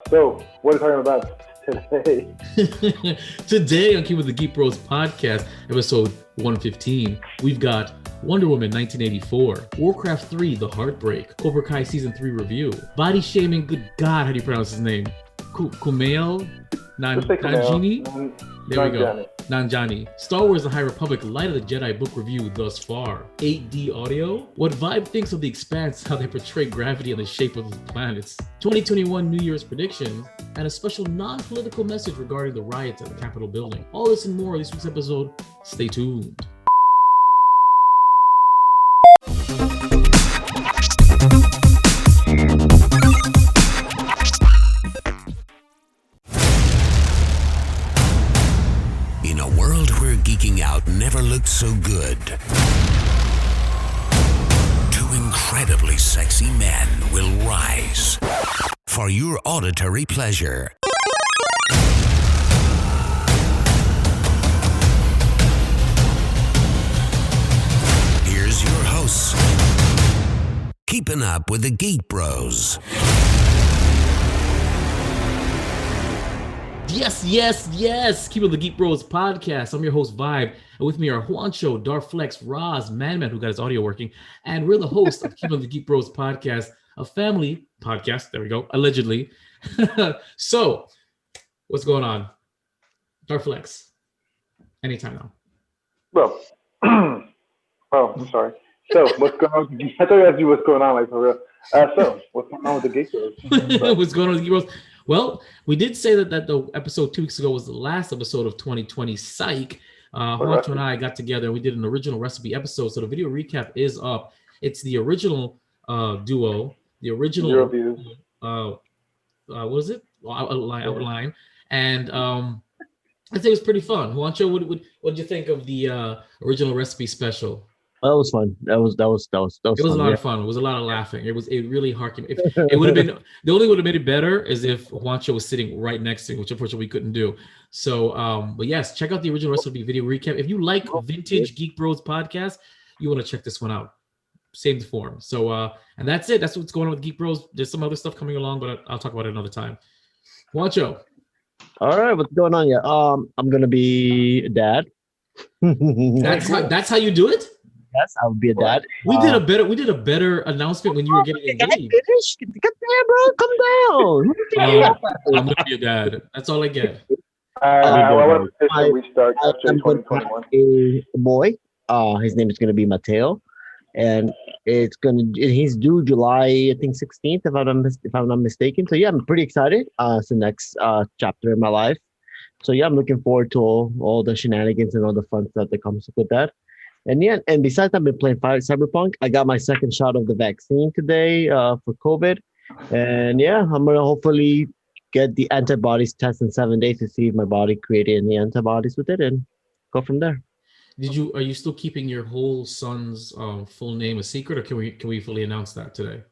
So, what are we talking about today? Today on Keepin the GEEK BROS podcast, episode 115, we've got Wonder Woman 1984, Warcraft III, The Heartbreak, Cobra Kai Season 3 review, body shaming, good God, how do you pronounce his name? Kumail Nanjiani? There we go. Nanjiani. Star Wars The High Republic, Light of the Jedi book review thus far. 8D audio. What Vibe thinks of The Expanse, how they portray gravity and the shape of the planets. 2021 New Year's predictions, and a special non-political message regarding the riots at the Capitol building. All this and more this week's episode. Stay tuned. In a world where geeking out never looked so good, two incredibly sexy men will rise for your auditory pleasure. Here's your hosts, Keeping Up with the GEEK BROS. Yes. Keep it the GEEK BROS podcast. I'm your host, Vibe. And with me are Juancho, Darflex, Roz, Man, who got his audio working. And we're the host of Keep it the GEEK BROS podcast, a family podcast. There we go. Allegedly. So, what's going on? Darflex. Anytime now. Well, I'm sorry. So, what's going on? I thought you asked you what's going on, like for real. So, what's going on with the GEEK BROS? What's going on with the GEEK BROS? Well, we did say that the episode 2 weeks ago was the last episode of 2020. Psych. Juancho and I got together and we did an original recipe episode. So the video recap is up. It's the original duo, the original what is it? Outline. And I think it was pretty fun. Juancho, what did you think of the original recipe special? That was fun. That was It was fun, a lot of fun. It was a lot of laughing. It really harkened. If it would have been, the only would have made it better is if Juancho was sitting right next to me, which unfortunately we couldn't do. So, but yes, check out the original recipe video recap. If you like vintage GEEK BROS podcast, you want to check this one out. Same form. So, and that's it. That's what's going on with GEEK BROS. There's some other stuff coming along, but I'll talk about it another time. Juancho. All right, what's going on? Yeah, I'm gonna be a dad. That's how you do it. Yes, I would be a dad. We did a better announcement when you were getting engaged. Get there, bro. Come down. I'm gonna be a dad. That's all I get. I want to restart after I'm going to 2021. have a boy. His name is gonna be Mateo, and he's due July, I think 16th, if I'm not mistaken. So yeah, I'm pretty excited. It's the next chapter in my life. So yeah, I'm looking forward to all the shenanigans and all the fun stuff that comes with that. And yeah, and besides, I've been playing Cyberpunk. I got my second shot of the vaccine today for COVID. And yeah, I'm going to hopefully get the antibodies test in 7 days to see if my body created any antibodies with it and go from there. Are you still keeping your whole son's full name a secret, or can we fully announce that today?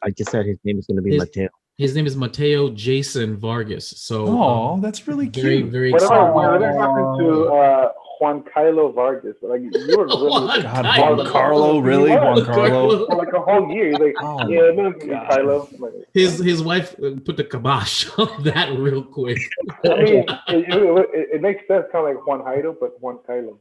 I just said his name is going to be Mateo. His name is Mateo Jason Vargas. So that's really very, cute. very Whatever excited. happened to Juan Carlo Vargas? Like you were really Juan Carlo, really? Juan Carlo? for like a whole year. He's like, yeah, I'm gonna be Carlo. Like, His wife put the kibosh on that real quick. I mean, it makes sense, kind of like Juan Jairo, but Juan Carlo.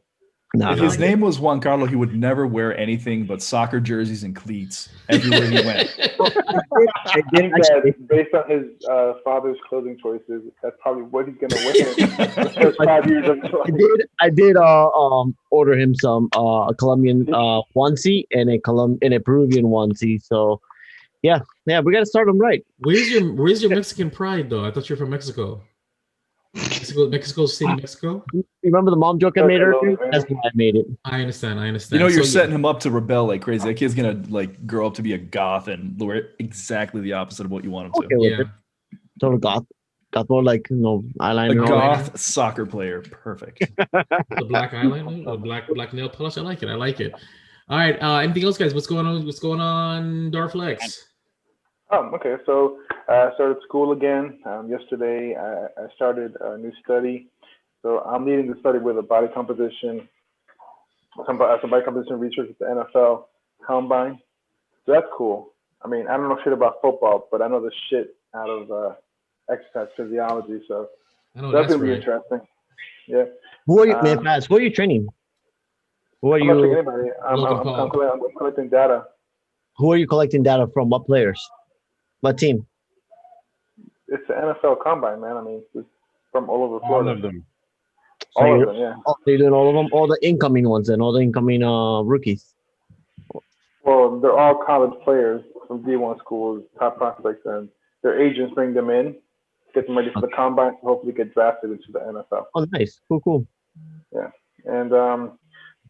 If his name was Juan Carlo, he would never wear anything but soccer jerseys and cleats everywhere he went. I think that based on his father's clothing choices, that's probably what he's gonna wear the first 5 years of his life. I did order him some a Colombian onesie and a Peruvian onesie. So yeah, we gotta start him right. Where's your Mexican pride though? I thought you were from Mexico. Mexico City, Mexico. You remember the mom joke I made earlier? That's why I made it. I understand. You know, you're setting him up to rebel like crazy. That kid's gonna like grow up to be a goth and wear exactly the opposite of what you want him to. Okay, yeah. Total goth. Got more like eyeliner. A goth soccer player, perfect. The black eyeliner, the black nail polish. I like it. All right. Anything else, guys? What's going on, Darflex? Okay. So I started school again. Yesterday, I started a new study. So I'm leading the study with a body composition, some body composition research at the NFL Combine. So that's cool. I mean, I don't know shit about football, but I know the shit out of exercise physiology. So I know that's that's gonna be right. interesting. Yeah. Who are you, man? Fast. Who are you training? Who are I'm not taking you? anybody. Logan I'm Paul. collecting data. Who are you collecting data from? What players? What team? It's the NFL Combine, man. I mean, it's from all over All Florida. of them. So All of you're, them, yeah. oh, you're doing all of them, all the incoming ones, and all the incoming rookies. Well, they're all college players from D1 schools, top prospects, and their agents bring them in, get them ready for the combine, to hopefully get drafted into the NFL. Oh, nice. Cool. Yeah. And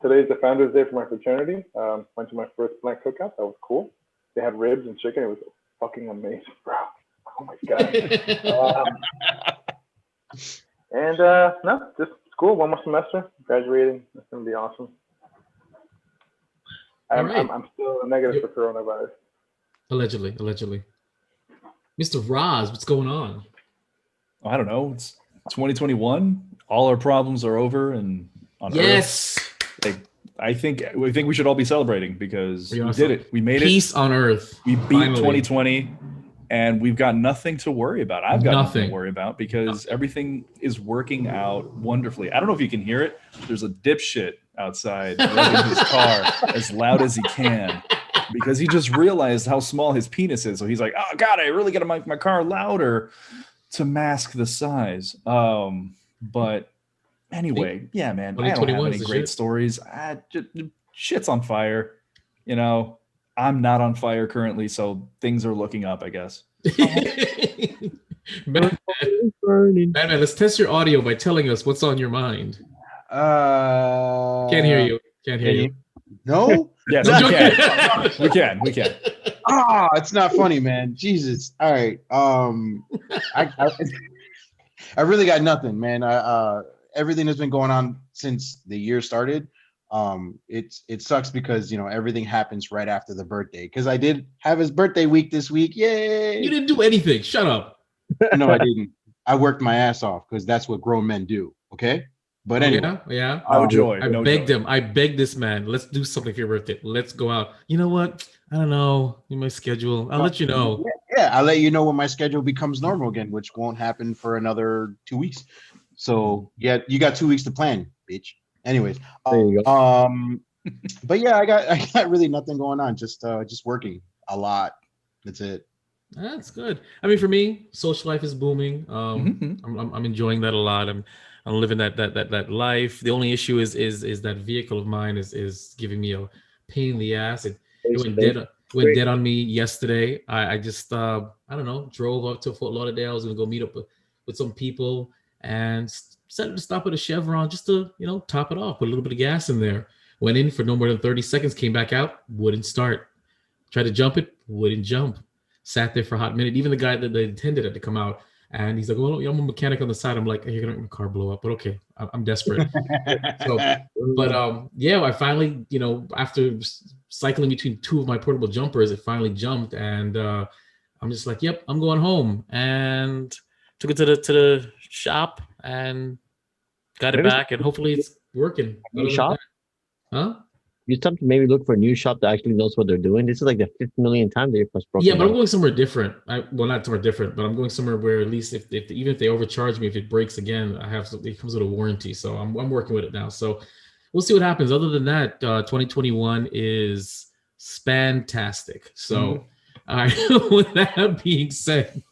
today's the Founders Day for my fraternity. Went to my first black cookout. That was cool. They had ribs and chicken. It was fucking amazing, bro. Oh my god. No, just school. One more semester. Graduating. That's gonna be awesome. I'm still negative for coronavirus. Allegedly. Mr. Roz, what's going on? I don't know. It's 2021. All our problems are over, and on Yes. Earth, I think we should all be celebrating because we did it. We made Peace on Earth. We beat 2020, and we've got nothing to worry about. I've got nothing to worry about because everything is working out wonderfully. I don't know if you can hear it. There's a dipshit outside revving his car as loud as he can because he just realized how small his penis is. So he's like, "Oh God, I really got to make my car louder to mask the size." But anyway, yeah, man, I don't have any great stories. Shit's on fire. You know, I'm not on fire currently, so things are looking up, I guess. Man, let's test your audio by telling us what's on your mind. Can't hear you. No? Yes, we can. We can. It's not funny, man. Jesus. All right. I really got nothing, man. Everything that's been going on since the year started. It sucks because everything happens right after the birthday. Because I did have his birthday week this week. Yay! You didn't do anything. Shut up. No, I didn't. I worked my ass off because that's what grown men do. Okay. But anyway, yeah. No joy. I begged him. I begged this man. Let's do something for your birthday. Let's go out. You know what? I don't know. In my schedule, I'll let you know. Yeah, I'll let you know when my schedule becomes normal again, which won't happen for another 2 weeks. So yeah, you got 2 weeks to plan, bitch. Anyways, There you go. but yeah, I got really nothing going on. Just working a lot. That's it. That's good. I mean, for me, social life is booming. I'm enjoying that a lot. I'm living that life. The only issue is that vehicle of mine is giving me a pain in the ass. It went dead on me yesterday. I just I don't know, drove up to Fort Lauderdale. I was gonna go meet up with some people and decided to stop at a Chevron just to top it off, put a little bit of gas in there. Went in for no more than 30 seconds, came back out, wouldn't start. Tried to jump it, wouldn't jump. Sat there for a hot minute. Even the guy that the attendant had to come out, and he's like, "Well, I'm a mechanic on the side." I'm like, "You're gonna make my car blow up," but okay, I'm desperate. Yeah, I finally, after cycling between two of my portable jumpers, it finally jumped, and I'm just like, "Yep, I'm going home." And took it to the shop and got it back, and hopefully it's working. New shop? Huh? You have to maybe look for a new shop that actually knows what they're doing. This is like the 5th million time that your car's broken. Yeah, but I'm going somewhere different. Not somewhere different, but I'm going somewhere where at least even if they overcharge me, if it breaks again, it comes with a warranty. So I'm working with it now. So we'll see what happens. Other than that, 2021 is spantastic. So with that being said,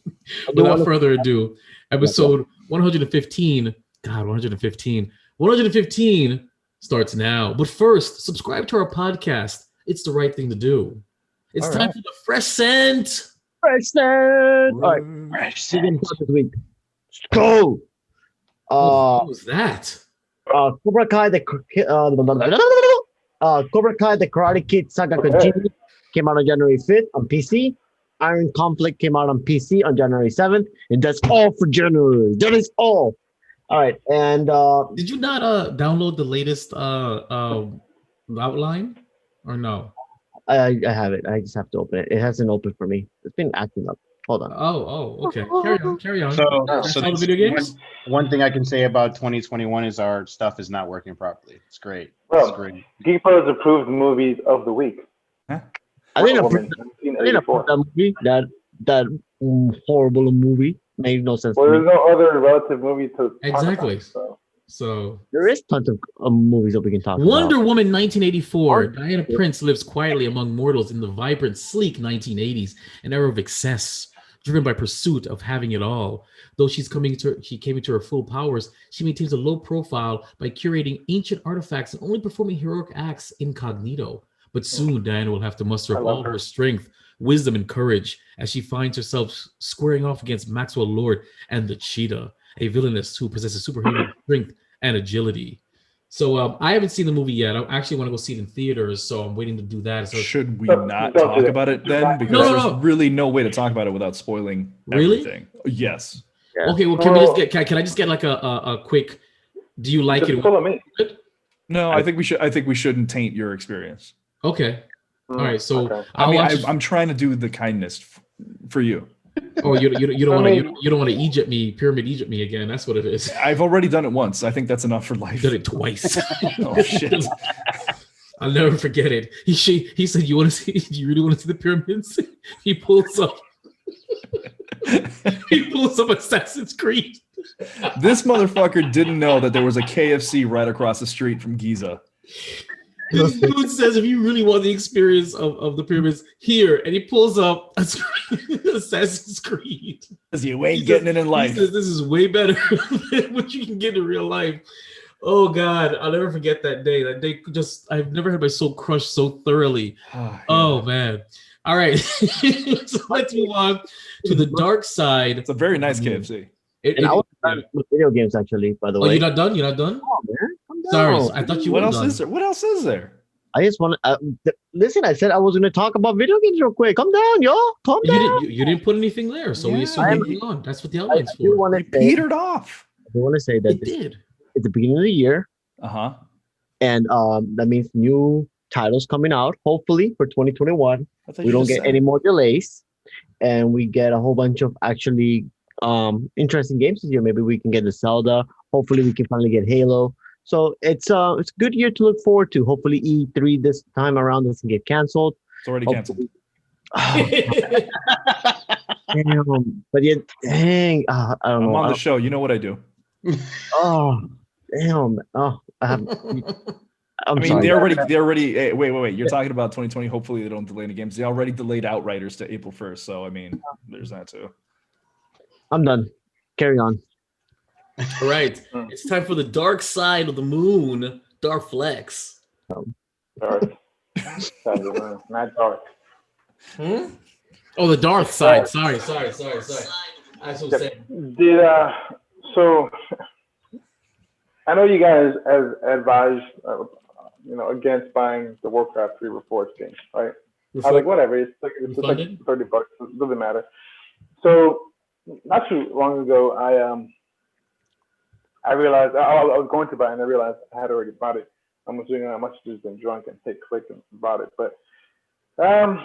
without further ado, episode 115. God, 115. 115 starts now. But first, subscribe to our podcast. It's the right thing to do. It's time for the Fresh Scent. Fresh Scent. All right. Fresh Scent this week. Let's go. What was that? Cobra Kai, the Karate Kid Saga Continued came out on January 5th on PC. Iron Conflict came out on PC on January 7th. And that's all for January. That is all. All right, and did you not download the latest outline, or no? I have it. I just have to open it. It hasn't opened for me. It's been acting up. Hold on. Oh, okay. Carry on. So all the video games. One thing I can say about 2021 is our stuff is not working properly. It's great. Well, it's great. Geek Bros approved movies of the week. Huh? I didn't approve that movie. That horrible movie. made no sense Well, to there's me. no other relative movie to Exactly. talk about, So There is tons of movies that we can talk Wonder about. Woman 1984. Wonder- Diana Prince lives quietly among mortals in the vibrant, sleek 1980s, an era of excess, driven by pursuit of having it all. Though she came into her full powers, she maintains a low profile by curating ancient artifacts and only performing heroic acts incognito. But soon, Diana will have to muster up all her strength, wisdom, and courage as she finds herself squaring off against Maxwell Lord and the Cheetah, a villainess who possesses superhuman strength and agility. So I haven't seen the movie yet. I actually want to go see it in theaters, so I'm waiting to do that. So Should we not talk about it then? Because there's really no way to talk about it without spoiling everything. Yes. Yeah. Okay, well, can I just get like a quick? Do you like it? Follow me. No, I think we should. I think we shouldn't taint your experience. Okay. All right. So Okay. I'm trying to do the kindness for you. Oh, you don't want to pyramid Egypt me again. That's what it is. I've already done it once. I think that's enough for life. Did it twice. Oh shit! I'll never forget it. He said, "You want to see? Do you really want to see the pyramids?" He pulls up. He pulls up Assassin's Creed. This motherfucker didn't know that there was a KFC right across the street from Giza. This dude says, if you really want the experience of the pyramids, here, and he pulls up Assassin's Creed. Because you ain't getting it in life. He says, this is way better than what you can get in real life. Oh God, I'll never forget that day. That day I've never had my soul crushed so thoroughly. Oh man. All right. So let's move on to the dark side. It's a very nice KFC. And I was done with video games, actually, by the way. Oh, you're not done? You're not done? Oh, man. Come down. Sorry, I thought you were What else done. is there? What else is there? I just want to listen. I said I was going to talk about video games real quick. Come down, y'all. Calm down. You didn't put anything there, so we assume moving on. That's what the outline's for. You petered off. I want to say that It did. it's the beginning of the year, and that means new titles coming out. Hopefully for 2021, we don't get any more delays, and we get a whole bunch of actually interesting games this year. Maybe we can get the Zelda. Hopefully, we can finally get Halo. So it's a good year to look forward to. Hopefully, E3 this time around doesn't get canceled. It's already canceled. Damn, but yeah, dang, I don't know. I'm on the show. You know what I do. Oh, damn. Oh, I'm I mean, sorry. they already. Hey, wait. You're talking about 2020. Hopefully, they don't delay any games. They already delayed Outriders to April 1st. So I mean, there's that too. I'm done. Carry on. All right. It's time for the dark side of the moon, Dark Flex. Dark. Not dark. Oh, the dark side. Sorry. That's what I'm saying. So I know you guys have advised, against buying the Warcraft 3 Reforged game, right? I was like, whatever. It's like $30. It doesn't matter. So not too long ago, I realized I was going to buy it, and I realized I had already bought it. I'm assuming I must have just been drunk and hit click and bought it. But I'm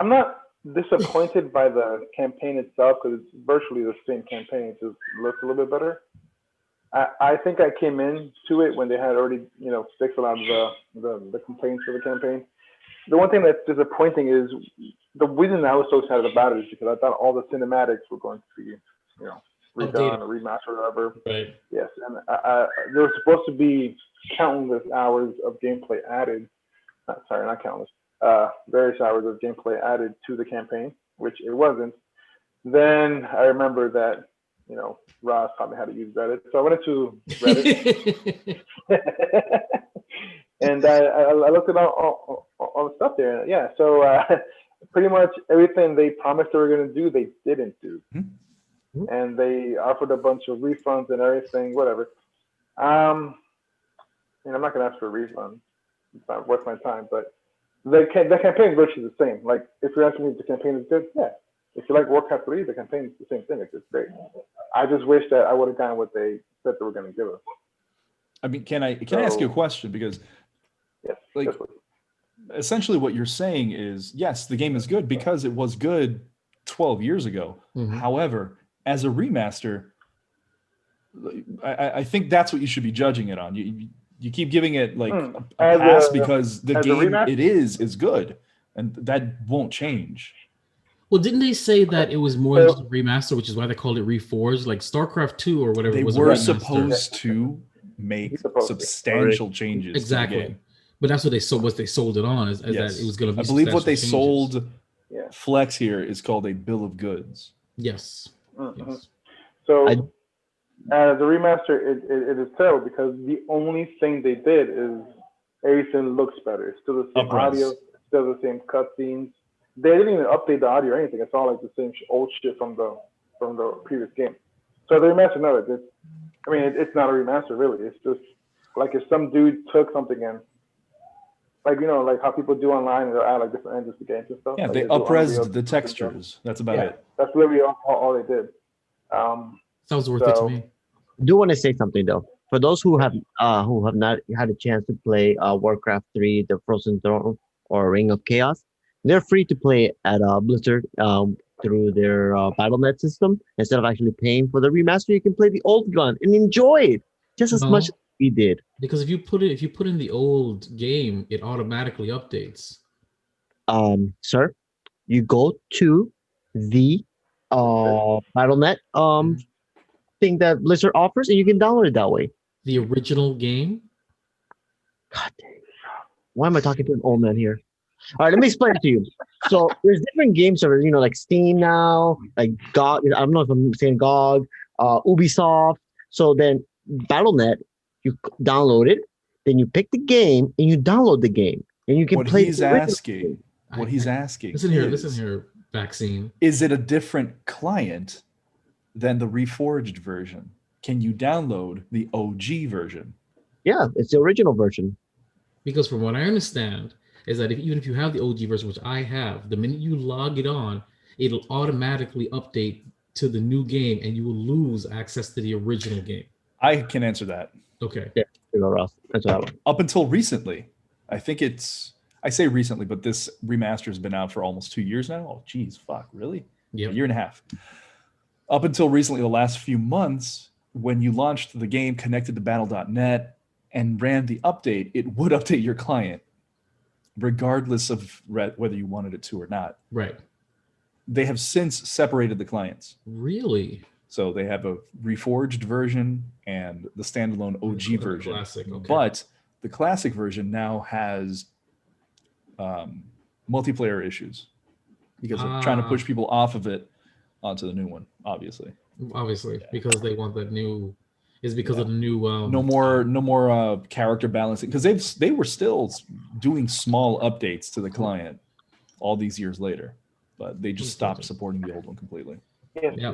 not disappointed by the campaign itself because it's virtually the same campaign. It just looks a little bit better. I think I came into it when they had already, fixed a lot of the complaints for the campaign. The one thing that's disappointing is the reason I was so excited about it is because I thought all the cinematics were going to be, redone or remastered or whatever. Right. Yes, and there was supposed to be countless hours of gameplay added. Not countless. Various hours of gameplay added to the campaign, which it wasn't. Then I remember that, Ross taught me how to use Reddit. So I went into Reddit and I looked at all the stuff there. Yeah, so pretty much everything they promised they were going to do, they didn't do. And they offered a bunch of refunds and everything, whatever. I'm not going to ask for a refund. It's not worth my time, but the campaign is virtually the same. Like, if you're asking me if the campaign is good, yeah. If you like Warcraft 3, the campaign is the same thing. It's just great. I just wish that I would have gotten what they said they were going to give us. I mean, can I ask you a question? Because, essentially what you're saying is, yes, the game is good because it was good 12 years ago. However, as a remaster, I think that's what you should be judging it on. You keep giving it like a pass because the game it is good, and that won't change. Well, didn't they say that it was more than just a remaster, which is why they called it Reforged, like StarCraft 2 or whatever? They was were a remaster. supposed to make substantial changes exactly. to the game. But that's what they sold. What they sold it on is that it was going to be. I believe what they changes. sold Flex here is called a bill of goods. Yes. Mm-hmm. Yes. So as a remaster, it is terrible because the only thing they did is everything looks better. It's still the same audio, still the same cutscenes. They didn't even update the audio or anything. It's all like the same old shit from the previous game. So the remaster, no, it's not a remaster really. It's just like if some dude took something and like like how people do online, they'll add like different engines to games and stuff. Yeah, like they up-resed the textures. That's about it. That's literally all they did. Sounds worth it to me. I do want to say something though. For those who have not had a chance to play Warcraft 3, The Frozen Throne, or Ring of Chaos, they're free to play at Blizzard through their BattleNet system. Instead of actually paying for the remaster, you can play the old gun and enjoy it just as much as we did. Because if you put in the old game, it automatically updates. Sir, you go to the BattleNet thing that Blizzard offers, and you can download it that way. The original game? God dang. Why am I talking to an old man here? All right, let me explain it to you. So there's different game servers, like Steam now, like GOG. I don't know if I'm saying GOG, Ubisoft. So then BattleNet, you download it, then you pick the game and you download the game, and you can play. What he's asking. Listen here, Vaccine. Is it a different client than the reforged version? Can you download the OG version? Yeah, it's the original version. Because from what I understand, is that even if you have the OG version, which I have, the minute you log it on, it'll automatically update to the new game, and you will lose access to the original game. I can answer that. Okay. Yeah, Ross. That's that one. Up until recently, I say recently, but this remaster has been out for almost 2 years now. Oh, geez, fuck, really? Yeah, a year and a half. Up until recently, the last few months, when you launched the game, connected to battle.net, and ran the update, it would update your client, regardless of whether you wanted it to or not. Right. They have since separated the clients. Really? So they have a reforged version and the standalone OG version. Classic, okay. But the classic version now has multiplayer issues because they're trying to push people off of it onto the new one, obviously. Because they want that new. Is because of the new. No more character balancing, because they were still doing small updates to the client all these years later, but they just stopped supporting the old one completely. Yeah.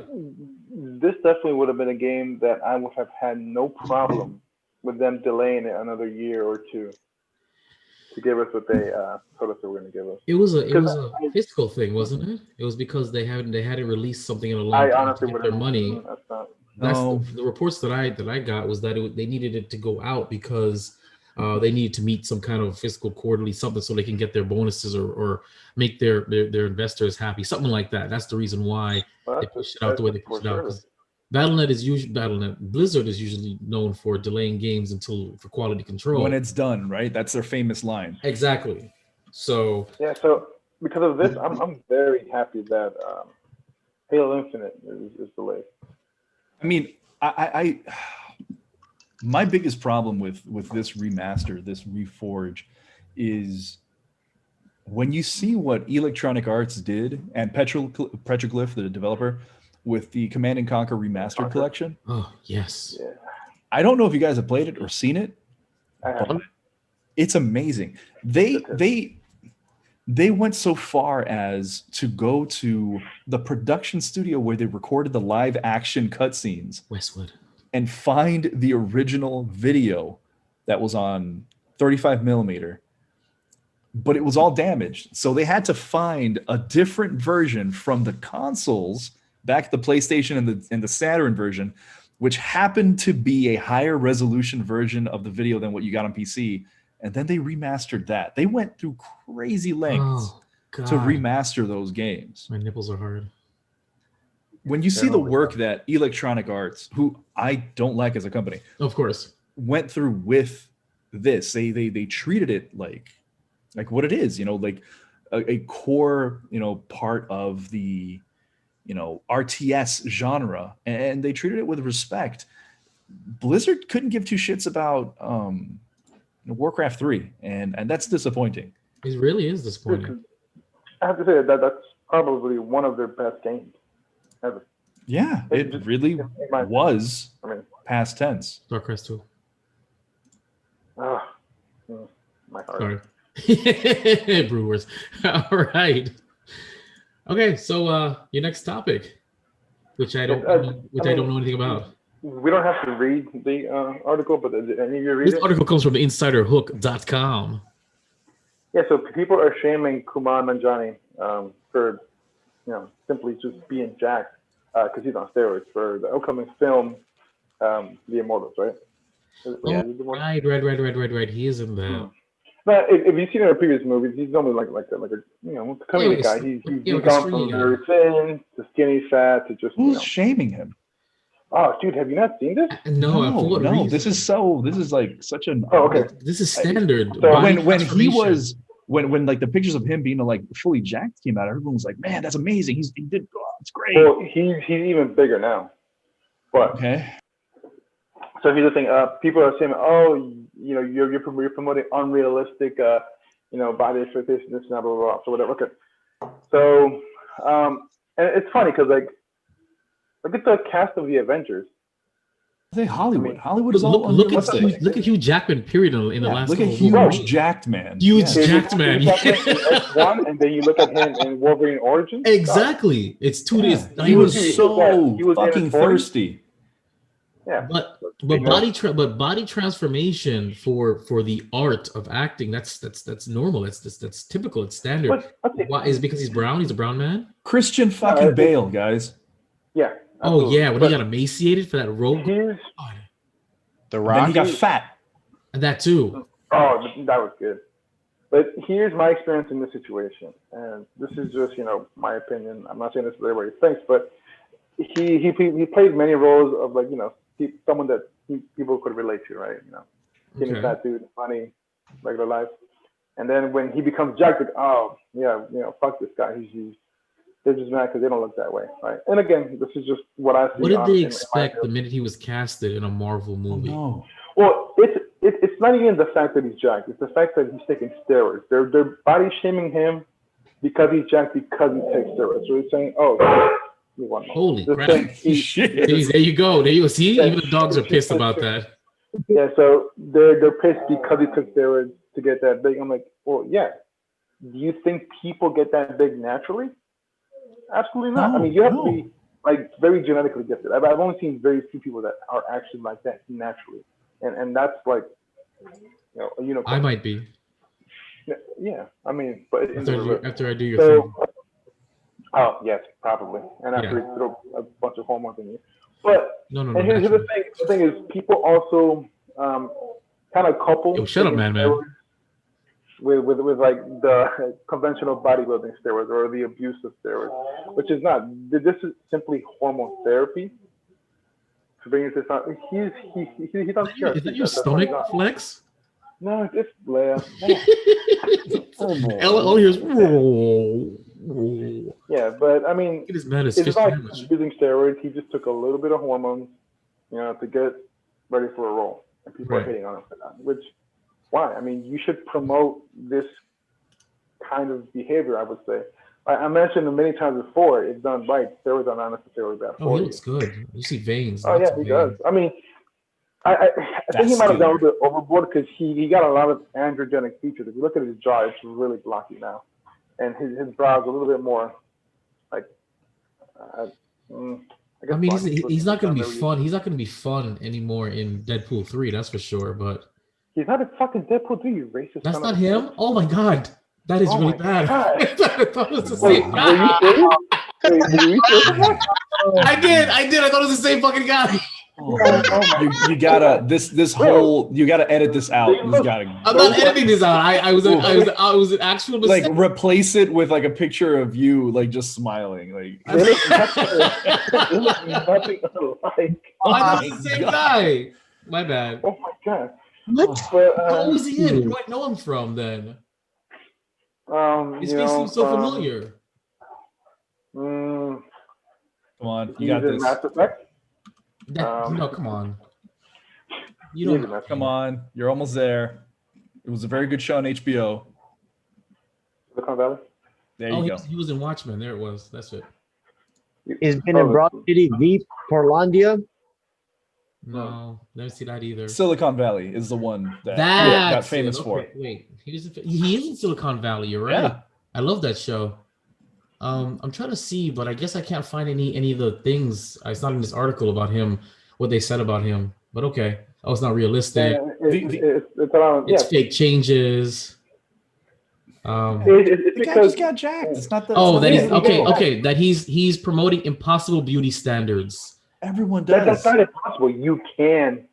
This definitely would have been a game that I would have had no problem with them delaying it another year or two to give us what they told us they were going to give us. It was a fiscal thing, wasn't it? It was because they hadn't released something in a long time to get their money. That's the reports that I got was that they needed it to go out because they needed to meet some kind of fiscal quarterly something so they can get their bonuses or make their investors happy, something like that. That's the reason why they pushed it out the way they pushed it out. Blizzard is usually known for delaying games for quality control. When it's done, right? That's their famous line. Exactly. So so because of this, I'm very happy that Halo Infinite is delayed. I mean, I my biggest problem with this remaster, this reforge, is when you see what Electronic Arts did and Petroglyph, the developer, with the Command and Conquer Remastered collection. Oh, yes. Yeah. I don't know if you guys have played it or seen it. It's amazing. They went so far as to go to the production studio where they recorded the live action cutscenes, Westwood, and find the original video that was on 35 millimeter, but it was all damaged. So they had to find a different version from the consoles, back the PlayStation and the Saturn version, which happened to be a higher resolution version of the video than what you got on PC. And then they remastered that. They went through crazy lengths to remaster those games. My nipples are hard. When you see the work that Electronic Arts, who I don't like as a company, of course, went through with this, they treated it like what it is, a core, part of the, RTS genre, and they treated it with respect. Blizzard couldn't give two shits about Warcraft 3, and that's disappointing. It really is disappointing. I have to say that that's probably one of their best games ever. Yeah, it really was. Past tense. Warcraft 2. My heart. Sorry. Brewers. All right. Okay, so your next topic, which I don't know anything about. We don't have to read the article, but did any of you read it? This article comes from insiderhook.com. Yeah, so people are shaming Kumail Nanjiani for, simply just being jacked because he's on steroids for the upcoming film, The Immortals, right? Right. He is in that. But if you've seen in the previous movies, he's normally like a comedic guy. He's gone from very thin to skinny fat to just. Who's shaming him? Oh, dude, have you not seen this? No. This is like such an. Oh, okay. This is standard. So when like the pictures of him being like fully jacked came out, everyone was like, "Man, that's amazing. He did. Oh, it's great." Well, he's even bigger now. But okay. So here's the thing. People are saying, "Oh, you're promoting unrealistic, body expectations, this, blah, blah, blah." So whatever. Okay. So, and it's funny because like, look at the cast of the Avengers. They Hollywood. Hollywood is all look at Hugh Jackman. Period. In the last. Look at huge jacked man. Jacked man. X1, and then you look at him in Wolverine Origins. Exactly. It's 2 days. He was so fucking thirsty. Yeah, but body transformation for the art of acting, that's normal. That's typical. It's standard. Why is it because he's brown? He's a brown man. Christian fucking Bale, guys. Yeah. Absolutely. Oh yeah, when he got emaciated for that role. The Rock. Then he got fat. And that too. Oh, that was good. But here's my experience in this situation, and this is just my opinion. I'm not saying this is what everybody thinks, but he played many roles of like someone that people could relate to, right? Skinny fat dude, funny, regular life. And then when he becomes jacked, like, oh yeah, fuck this guy. They're just mad because they don't look that way, right? And again, this is just what I see. What did they expect the minute he was casted in a Marvel movie? Oh, no. Well, it's not even the fact that he's jacked. It's the fact that he's taking steroids. They're body shaming him because he's jacked because he takes steroids. So he's saying, oh. Holy crap! Shit. There you go. There you go. See, even the dogs are pissed about that. Yeah, so they're pissed because he took steroids to get that big. I'm like, well, yeah. Do you think people get that big naturally? Absolutely not. No, I mean, you have to be like very genetically gifted. I've only seen very few people that are actually like that naturally, and that's like, a unicorn. I might be. Yeah, I mean, but after I do your thing. Oh yes, probably, and after we throw a bunch of hormones in you. But no. And here's the thing. The thing is, people also kind of couple. Yo, shut up, man. With like the conventional bodybuilding steroids or the abuse of steroids, which is not. This is simply hormone therapy. To bring it to something, he's on steroids. Is that your stomach flex? No, it's Blair. All here's. Yeah, but I mean, it's like using steroids. He just took a little bit of hormones, to get ready for a role, and people are hating on him for that. Which, why? I mean, you should promote this kind of behavior. I would say. I mentioned it many times before. It's done right. Steroids are not necessarily bad for you. Oh, he looks good. You see veins. Oh yeah, he does. I mean, I think he might have gone a little bit overboard because he got a lot of androgenic features. If you look at his jaw, it's really blocky now, and his brow is a little bit more like. I mean, he's not going to be fun. He's not going to be fun anymore in Deadpool 3. That's for sure. But he's not a fucking Deadpool 3. You racist. That's not him. Oh my god, that is really bad. I thought it was the same guy. I did. I thought it was the same fucking guy. You gotta you gotta edit this out. I'm not editing this out. I was an actual mistake. Like replace it with like a picture of you like just smiling. Like it looks nothing alike. I thought it was the same guy. My bad. Oh my god. What? How was he in? Where do I know him from then? His you face know, seems so familiar. Mm, Come on, you he's got in this. Mass Effect. No, come on. You He is don't in Mass Come Effect. on, you're almost there. It was a very good show on HBO. Silicon Valley. There Oh, you go. he was in Watchmen. There it was. That's it. He's been in Broad City, V, Portlandia. No, never see that either. Silicon Valley is the one that That's got famous it. for. Okay, wait, he is in Silicon Valley. You're right. Yeah. I love that show. I'm trying to see, but I guess I can't find any of the things. It's not in this article about him. What they said about him. But okay. Oh, it's not realistic. It's around. It's fake changes. It's The guy because just got jacked. It's not the. Oh, that it's is not the- okay. That he's promoting impossible beauty standards. Everyone does. that's not impossible. You can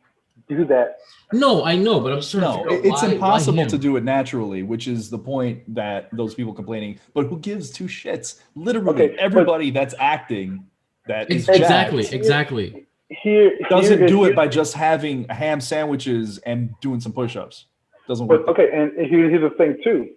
do that. No, I know, but I'm just trying to No, figure out it's why impossible him? to do it naturally, which is the point that those people complaining. But who gives two shits? Literally, Okay, everybody that's acting that is Exactly, jacked exactly. doesn't do it by just having ham sandwiches and doing some push-ups. Doesn't work. But okay, and here's the thing too.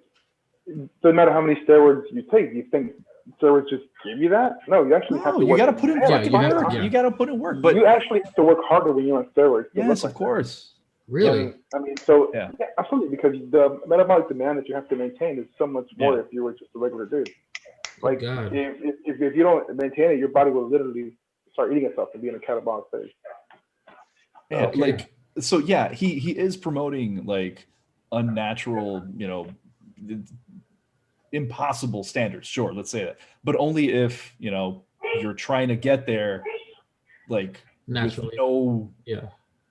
Doesn't matter how many steroids you take. Do you think steroids just give you that? No, you actually have No, to. you got to put in fucking you have to- work. yeah. You got to put in work. But you actually have to work harder when you're on steroids. to yes, look of like that. course. Really? I mean, so Yeah. yeah, absolutely, because the metabolic demand that you have to maintain is so much more Yeah. if you were just a regular dude. Like God. if you don't maintain it, your body will literally start eating itself and be in a catabolic stage. Yeah, Okay. like so. Yeah, he is promoting like unnatural, impossible standards. Sure, let's say that, but only if you're trying to get there, like Naturally. with no Yeah.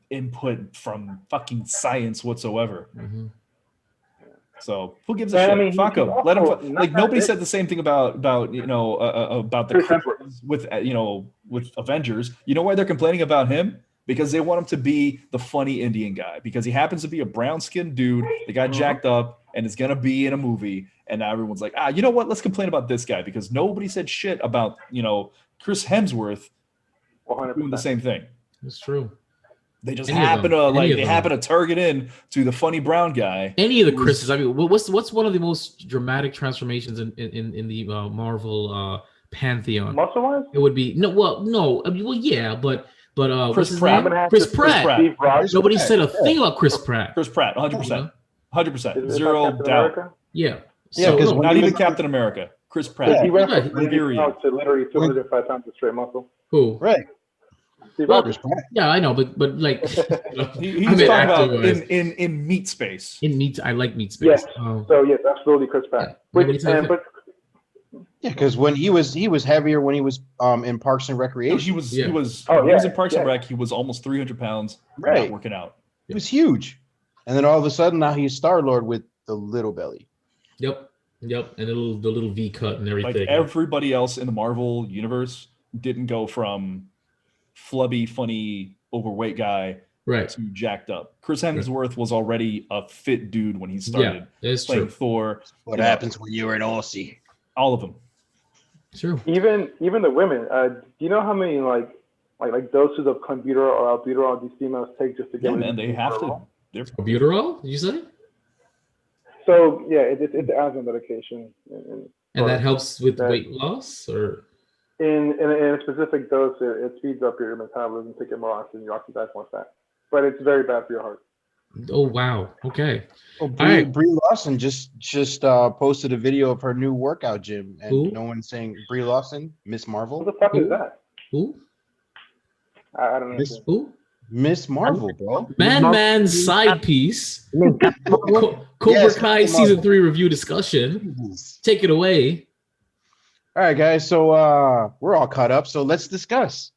input from fucking science whatsoever. Mhm. So who gives a And I shit? mean, Fuck he's him. Let him. also not Like that nobody big. said the same thing about the Chris Chris Hemsworth. with Avengers. You know why they're complaining about him? Because they want him to be the funny Indian guy. Because he happens to be a brown-skinned dude that got jacked up and is gonna be in a movie. And now everyone's like, you know what? Let's complain about this guy because nobody said shit about Chris Hemsworth 100%. doing the same thing. It's true. They just Any of happen them. to Any of them. happen to target in to the funny brown guy. Any of the Chris's. I mean, what's one of the most dramatic transformations in the Marvel pantheon? Muscle-wise? It would be no. I mean, well, yeah, but Chris what's his Pratt. name? Chris Pratt. Steve Rogers. Nobody said a thing about Chris Pratt. Chris Pratt, 100%. 100%. Is it Zero Captain doubt. America? Yeah. Yeah, 'cause when Not he even was- Captain America. Chris Pratt. He went Yeah, from he- linear out to literally 205 times the straight muscle. Who? Right. Steve Well, Rogers. yeah, I know, but like He's I talking mean, about actor-wise. in meat space. in meat, I like meat space. Yes. Oh, So yes, absolutely Chris Pratt. Yeah. Which, Nobody said but Yeah, because when he was heavier when he was in Parks and No, Recreation. he was Yeah. he was Oh, when he was yeah, in Parks and yeah. Rec. He was almost 300 pounds. Right. Not working out. He was huge. And then all of a sudden now he's Star-Lord with the little belly. Yep, and the little V cut and Like everything. everybody else in the Marvel universe didn't go from flubby, funny, overweight guy Right. to jacked up. Chris Hemsworth was already a fit dude when he started Yeah, it's playing true. Thor. What you know, happens when you're an Aussie? all of them. True. even the women, do you know how many like doses of clenbuterol or albuterol these females take just to get Yeah, rid man, of they the have to. cortisol? They're Albuterol? Did you say? So yeah, it's asthma medication. And that helps with that- weight loss, or in a specific dose, it speeds up your metabolism to get more oxygen, you oxidize more fat. But it's very bad for your heart. oh wow, okay. Well, All right. Brie Larson just posted a video of her new workout gym, and Who? no one's saying Brie Larson, Miss What Marvel, the fuck Who? is that? Who? I don't know. Miss Who? Miss Marvel, bro. Man side piece. Cobra Yes, Kai Captain season Marvel. 3 review discussion. Take it away. All right, guys. So we're all caught up. So let's discuss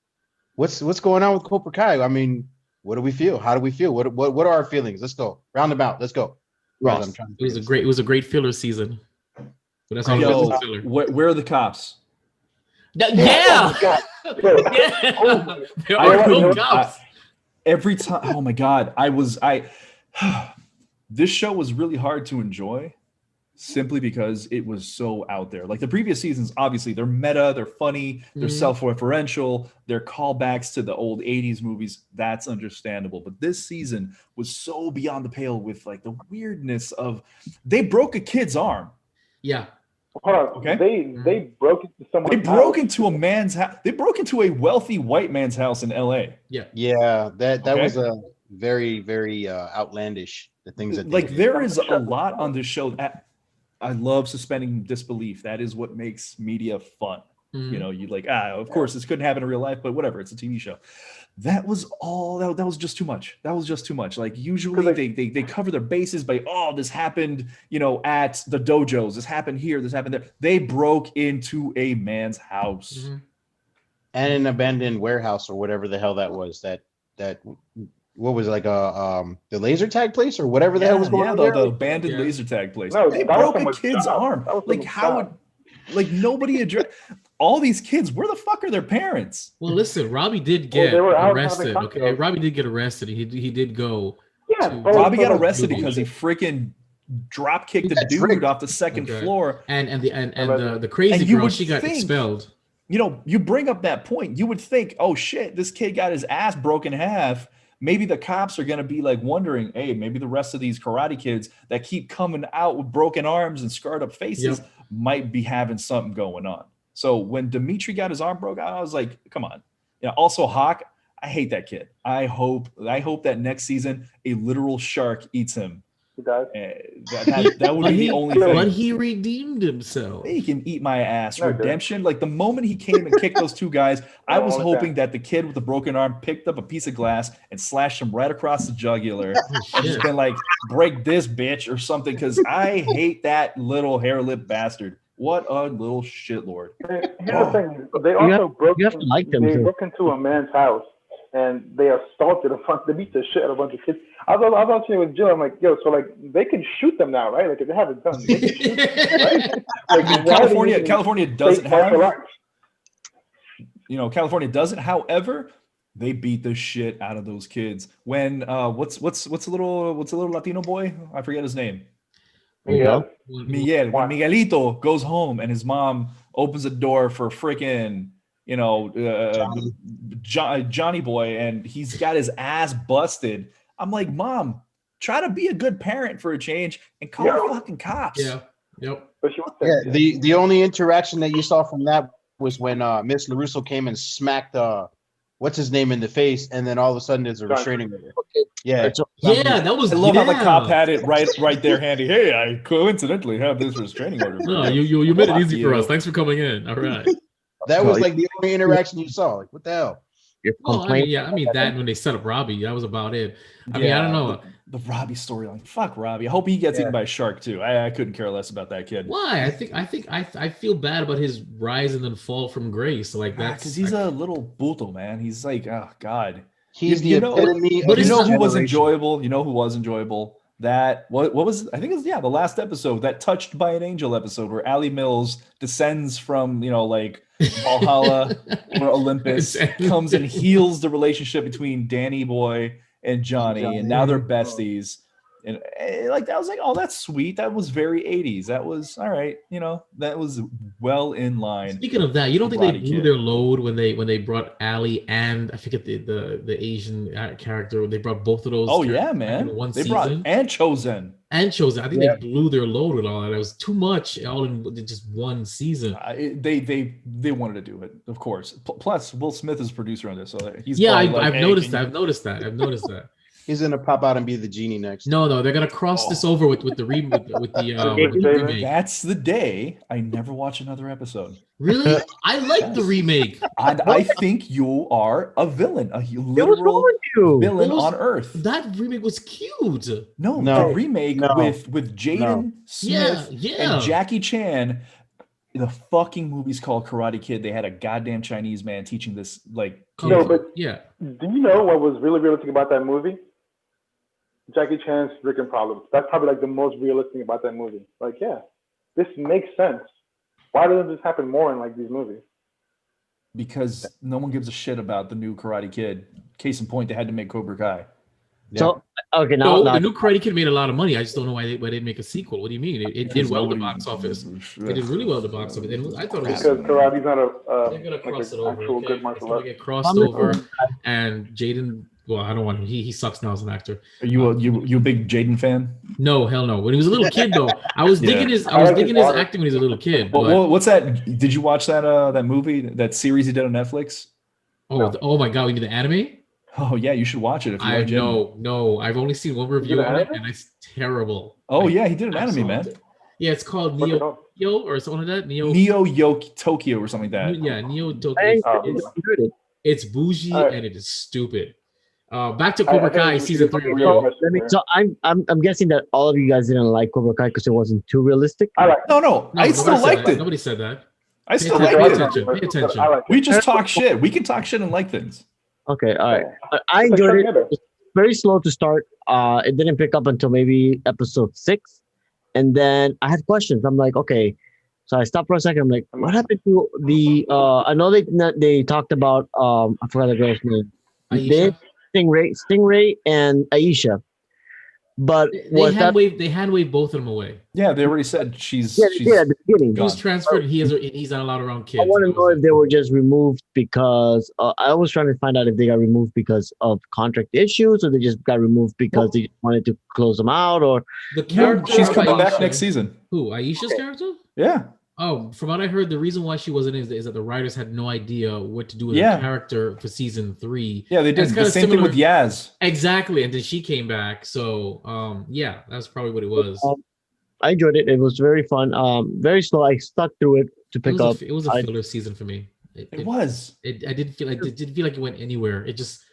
what's going on with Cobra Kai. I mean, what do we feel? How do we feel? What are our feelings? Let's go roundabout. Let's go. Guys, Ross. I'm trying to It was a figure great filler season. But that's all it Yo, was, filler. where are the cops? Yeah. God. Yeah. There I are no couldn't- cops. Every time, oh my god, this show was really hard to enjoy simply because it was so out there. Like the previous seasons, obviously they're meta, they're funny, they're Mhm. self-referential, they're callbacks to the old 80s movies. That's understandable. But this season was so beyond the pale with like the weirdness of they broke a kid's arm. Yeah. Hold on. Okay. They broke into someone's They broke house. into a man's house. They broke into a wealthy white man's house in L.A. Yeah, that Okay. was a very, very outlandish. The things that they Like did. there is a lot on this show that I love suspending disbelief. That is what makes media fun. You know, you like, of course this couldn't happen in real life, but whatever, it's a TV show. That was all that was just too much. That was just too much. Like usually they cover their bases by, oh, this happened, you know, at the dojos, this happened here, this happened there. They broke into a man's house. And an abandoned warehouse or whatever the hell that was. That what was it, like the laser tag place or whatever the hell was going on there? The abandoned laser tag place. No, they that was broke a someone's kid's job. arm. That was Like someone's how job. would, like nobody addressed all these kids. Where the fuck are their parents? Well, listen, Robbie did get they were out arrested. having Okay, cocktails. Robbie did get arrested. He did go. Yeah, to- Robbie got like, arrested movie. because he freaking drop kicked He a got dude tricked. off the second Okay. floor. And the And crazy you girl, would she got think- expelled. You know, you bring up that point. You would think, oh shit, this kid got his ass broken in half. Maybe the cops are going to be like wondering, hey, maybe the rest of these karate kids that keep coming out with broken arms and scarred up faces might be having something going on. So when Dimitri got his arm broke out, I was like, come on. You know, also Hawk, I hate that kid. I hope that next season a literal shark eats him. He does. That would be the only thing. But he redeemed himself. He can eat my ass. No, dude. Redemption. Like the moment he came and kicked those two guys, I was all the hoping time. that the kid with the broken arm picked up a piece of glass and slashed him right across the jugular and Shit. just been like, break this bitch or something. Because I hate that little hair lip bastard. What a little shitlord. Here's the thing. They also broke. you have to like them, They too. broke into a man's house and they assaulted a bunch. They beat the shit out of a bunch of kids. I was watching it with Jill. I'm like, yo, so like they can shoot them now, right? Like if they haven't done, they can shoot them, right? Like, California doesn't state martial have. arts? You know, California doesn't. However, they beat the shit out of those kids. When what's a little Latino boy? I forget his name. Yeah. Miguel. When Miguelito goes home and his mom opens the door for freaking, you know, Johnny boy, and he's got his ass busted. I'm like, Mom, try to be a good parent for a change and call the fucking cops. Yeah. Yep. But she wants Yeah, the only interaction that you saw from that was when Miss LaRusso came and smacked what's his name in the face, and then all of a sudden there's a restraining order. Yeah, Yeah, that was. I love how the yeah. cop had it right there handy. Hey, I coincidentally have this restraining order. No, you made it easy for you. us. Thanks for coming in. All right. that was like the only interaction you saw. Like, what the hell? You're Well, complaining. I mean that when they set up Robbie, that was about it. I mean, I don't know. The Robbie storyline. Fuck Robbie. I hope he gets eaten by a shark too. I couldn't care less about that kid. Why? I feel bad about his rise and then fall from grace. Like that's Because he's a little puto, man. He's like, oh God. He's You the know- epitome but of You it's know his who was generation. enjoyable? You know who was enjoyable? That what was I think it was the last episode, that Touched by an Angel episode where Allie Mills descends from, you know, like Valhalla or Olympus, comes and heals the relationship between Danny Boy and Johnny, and now they're besties. And like that was like, oh, that's sweet. That was very 80s. That was all right. You know, that was well in line. Speaking of that, you don't think they Karate blew Kid. their load when they brought Ali and I forget the Asian character. They brought both of those. Oh characters yeah, back man. in one They season brought and Chosen. and Chosen. I think they blew their load with all that. It was too much all in just one season. They wanted to do it, of course. Plus, Will Smith is producer on this, so he's Yeah, probably like, I've hey, noticed can that. you- I've noticed that. I've noticed that. He's gonna pop out and be the genie next. No, they're gonna cross this over with the with the remake. That's the day I never watch another episode. Really, I like the remake. And I think you are a villain, a What's wrong literal with you? villain It was- on Earth. That remake was cute. No, No. the remake No. with Jaden Smith Yeah. and Jackie Chan. The fucking movie's called Karate Kid. They had a goddamn Chinese man teaching this, like, No, but Yeah. do you know what was really realistic about that movie? Jackie Chan's drinking problems. That's probably like the most realistic about that movie. Like, yeah, this makes sense. Why doesn't this happen more in like these movies? because no one gives a shit about the new Karate Kid. Case in point, they had to make Cobra Kai. So okay, No, now the new Karate Kid made a lot of money. I just don't know why they didn't make a sequel. What do you mean? It did well at the box office. It did really well at the box office. I thought it was. Because karate's not They're gonna like cross an it over. actual Okay? good It's martial gonna art. get crossed over, and Jaden Well, I don't want him. He sucks now as an actor. Are you a big Jaden fan? No, hell no. When he was a little kid, though, I was digging his acting when he was a little kid. Well, what's that? Did you watch that movie, that series he did on Netflix? Oh my God! We mean the anime? Oh yeah, you should watch it if you like Jaden. No. I've only seen one review on it, and it's terrible. Oh yeah, he did an anime, man. Yeah, it's called Neo or something like that. Neo Tokyo or something like that. Yeah, Neo Tokyo. It's bougie and it is stupid. Back to Cobra Kai season 3. So I'm guessing that all of you guys didn't like Cobra Kai because it wasn't too realistic. No, I still liked it. Nobody said that. I still liked it. Pay attention. We just talk shit. We can talk shit and like things. Okay, all right. I enjoyed it. It was very slow to start. It didn't pick up until maybe episode 6, and then I had questions. I'm like, okay. So I stopped for a second. I'm like, what happened to the? I know they talked about I forgot the girl's name. Stingray and Aisha, but they hand waved both of them away. Yeah, they already said she's at the beginning. He was transferred. He's not allowed around kids. I want to know if they were just removed because I was trying to find out if they got removed because of contract issues or they just got removed because they wanted to close them out or the character. She's coming back next season. Who? Aisha's character? Yeah. Oh, from what I heard, the reason why she wasn't in is that the writers had no idea what to do with her character for season 3. Yeah, they did the same thing with Yaz. Exactly, and then she came back. So, yeah, that's probably what it was. I enjoyed it. It was very fun. Very slow. I stuck through it to pick up. It was a filler season for me. It was. I didn't feel like it went anywhere. It just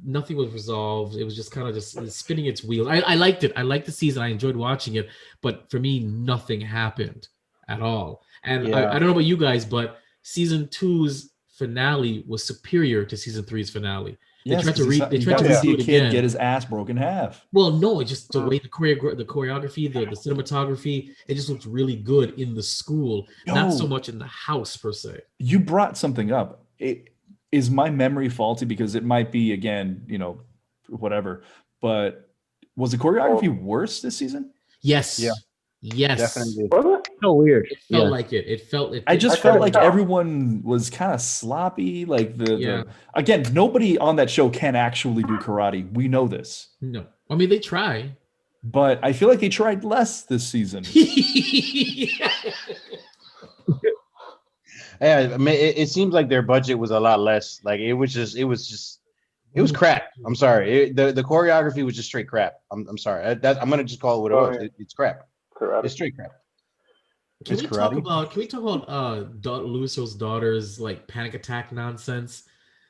nothing was resolved. It was just kind of just spinning its wheels. I liked it. I liked the season. I enjoyed watching it, but for me, nothing happened at all. And I don't know about you guys, but season 2's finale was superior to season 3's finale. They tried to redo it again. Get his ass broken in half. Well, no, it's just the way the choreography, the cinematography, it just looked really good in the school, not so much in the house per se. You brought something up. Is my memory faulty? Because it might be, again, whatever. But was the choreography worse this season? Yes. Yeah. Yes. Definitely. So weird. It felt like it. It felt. I just felt like everyone was kind of sloppy. Like again, nobody on that show can actually do karate. We know this. No, I mean they try, but I feel like they tried less this season. Yeah, I mean, it seems like their budget was a lot less. Like it was crap. I'm sorry. The choreography was just straight crap. I'm sorry. I'm gonna just call it what it was. It's crap. Karate. It's straight crap. Can we talk about Luso's daughter's like panic attack nonsense?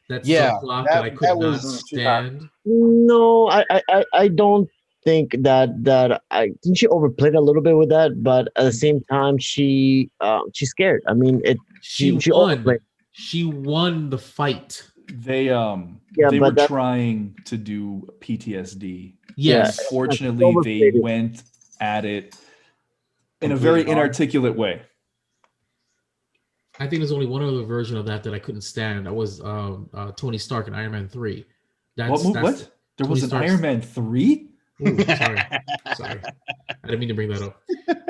That I could not stand. No, I don't think that I think she overplayed a little bit with that, but at the same time she's scared. I mean she won. She won the fight. They were trying to do PTSD. Yes. Unfortunately, they went at it in a very inarticulate way. I think there's only one other version of that I couldn't stand. That was Tony Stark in Iron Man 3. What? There was an Iron Man 3? Ooh, sorry. I didn't mean to bring that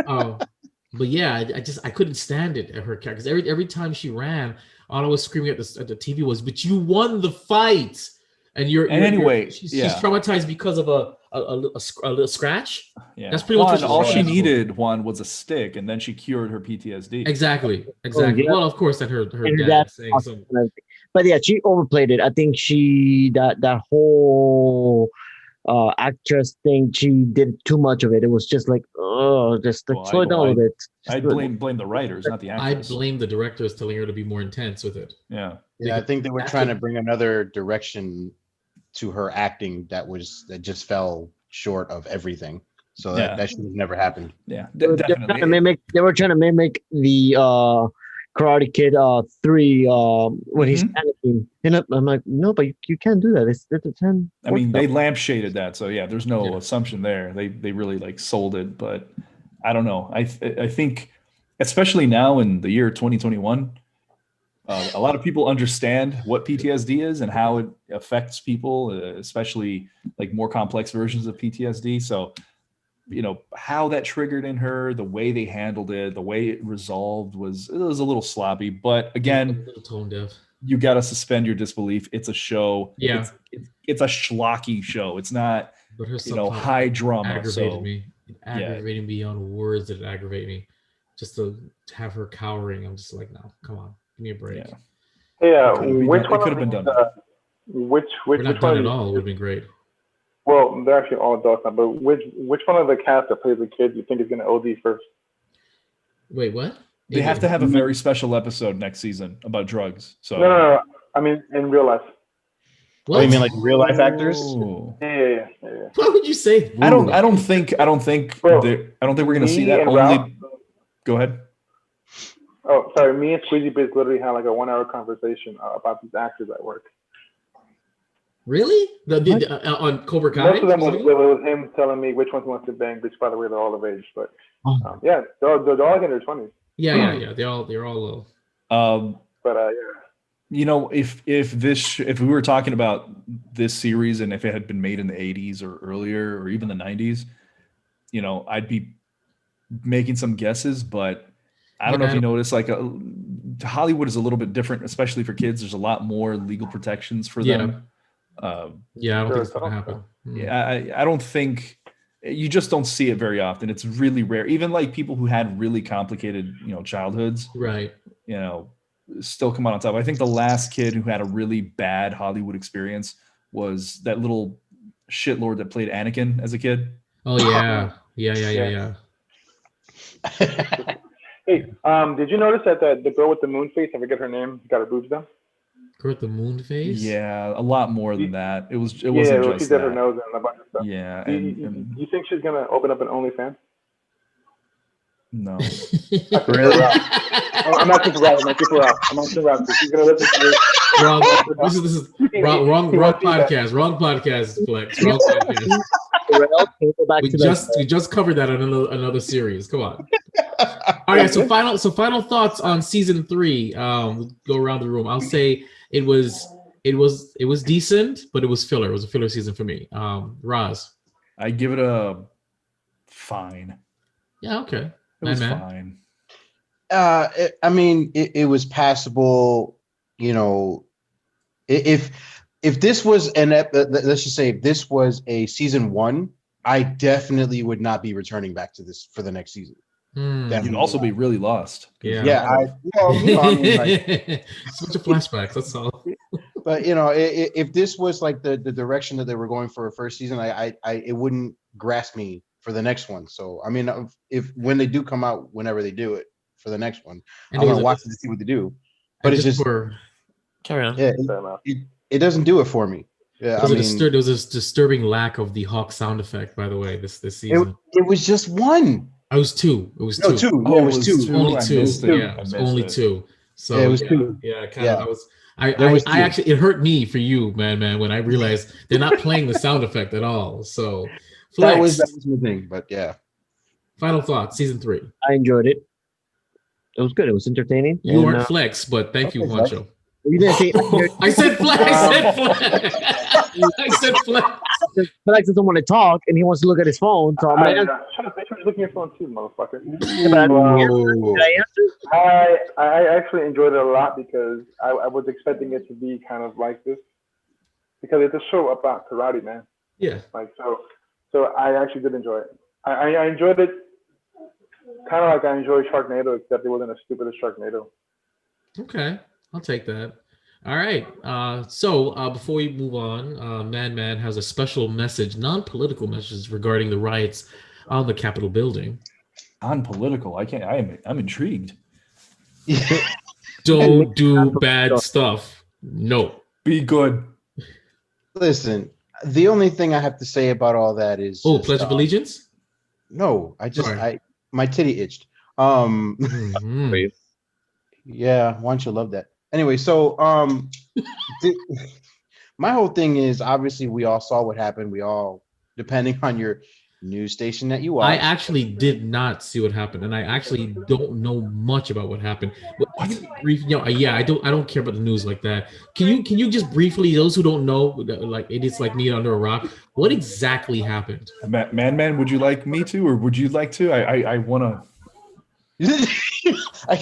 up. But yeah, I couldn't stand it at her character. Because every time she ran, all I was screaming at the TV was, "But you won the fight!" And she's traumatized because of a little scratch. Yeah, that's pretty much all she needed. Was a stick, and then she cured her PTSD. Exactly. Well, of course, that her dad saying something. But yeah, she overplayed it. I think that whole actress thing, she did too much of it. It was just like, slow it down a little bit. I blame the writers, not the actors. I blame the directors telling her to be more intense with it. Yeah. I think they were trying to bring another direction to her acting that just fell short of everything. So that should have never happened. Yeah, definitely. They were trying to mimic the Karate Kid 3 when he's panicking. And I'm like, no, but you can't do that. It's a 10. I mean, they lampshaded that, so yeah, there's no assumption there. They really like sold it, but I don't know. I think, especially now in the year 2021. A lot of people understand what PTSD is and how it affects people, especially like more complex versions of PTSD. So, how that triggered in her, the way they handled it, the way it resolved was a little sloppy. But again, a little tone deaf. You got to suspend your disbelief. It's a show. Yeah. It's it's a schlocky show. It's not, But her high drama. Aggravated me. It aggravated me beyond words that aggravate me. Just to have her cowering, I'm just like, no, come on, give me a break. Yeah. Hey, which it one could have been done. Which We're not which done one? at all. It would have been great. Well, they're actually all adults now. But which one of the cast that plays the kid you think is gonna OD first? Wait, what? They have to have a very special episode next season about drugs. So No. I mean, in real life. What? Oh, you mean like real life actors? Oh. Yeah. Why would you say? I don't think Bro, we're gonna see that. and Only Ralph- go ahead. Oh, sorry. Me and Squeezy Biz literally had like a 1 hour conversation about these actors at work. Really? On Cobra Kai? Most of them was him telling me which ones he wants to bang, which by the way they're all of age. But yeah, they're all in their 20s. Yeah. They're all low. But yeah. If we were talking about this series and if it had been made in the 80s or earlier or even the 90s, I'd be making some guesses, but I don't know if you notice, like Hollywood is a little bit different, especially for kids. There's a lot more legal protections for them. I don't think it's gonna happen. Yeah, I don't think you just don't see it very often. It's really rare. Even like people who had really complicated, childhoods, Right. Still come out on top. I think the last kid who had a really bad Hollywood experience was that little shitlord that played Anakin as a kid. Oh yeah. Yeah. Hey, did you notice that the girl with the moon face, I forget her name, got her boobs done? Girl with the moon face? Yeah, a lot more than that. It wasn't she just did that. her nose and a bunch of stuff. Yeah, You think she's gonna open up an OnlyFans? No. Really? I'm not super right. I'm not super right. She's gonna listen to this. This is wrong podcast. Wrong podcast, Flex. Wrong podcast. We just covered that on another series. Come on. All right. So final thoughts on season 3. We'll go around the room. I'll say it was decent, but it was filler. It was a filler season for me. Roz. I give it a fine. Yeah. Okay. It was fine. It was passable. If this was let's just say if this was a season 1, I definitely would not be returning back to this for the next season. You'd also be really lost. Yeah. Switch of flashbacks. That's all. But if this was like the direction that they were going for a first season, I it wouldn't grasp me for the next one. So if when they do come out, whenever they do it for the next one, I'm gonna watch it to see what they do. But it's just carry on. Yeah, it doesn't do it for me. Yeah, there was a disturbing lack of the Hawk sound effect, by the way, this season. It was just one. It was two. It was two. No, two. Yeah, it was two. Only two. Yeah, it was only two. So it was two. Yeah, kind of. I actually, it hurt me for you, man, when I realized they're not playing the sound effect at all. So Flex, that was the thing, but yeah. Final thoughts, season 3. I enjoyed it. It was good. It was entertaining. You weren't Flex, but thank you, Juancho. You didn't say. I said Flex. I said Flex. Flex doesn't want to talk, and he wants to look at his phone. So I'm like, shut up! Make sure you're looking at your phone too, motherfucker. did I answer? I actually enjoyed it a lot because I was expecting it to be kind of like this because it's a show about karate, man. Yeah. Like so I actually did enjoy it. I enjoyed it kind of like I enjoyed Sharknado, except it wasn't as stupid as Sharknado. Okay, I'll take that. All right. So before we move on, Man has a special message, non-political message regarding the riots on the Capitol building. Non-political? I'm intrigued. Don't do bad stuff. No. Be good. Listen, the only thing I have to say about all that is Pledge of Allegiance? No, my titty itched. Yeah, why don't you love that? Anyway, so my whole thing is obviously we all saw what happened. We all, depending on your news station that you watch. I actually did not see what happened, and I actually don't know much about what happened. But I don't care about the news like that. Can you just briefly, those who don't know, like idiots like me under a rock, what exactly happened? Man, would you like me to, or would you like to? I want to.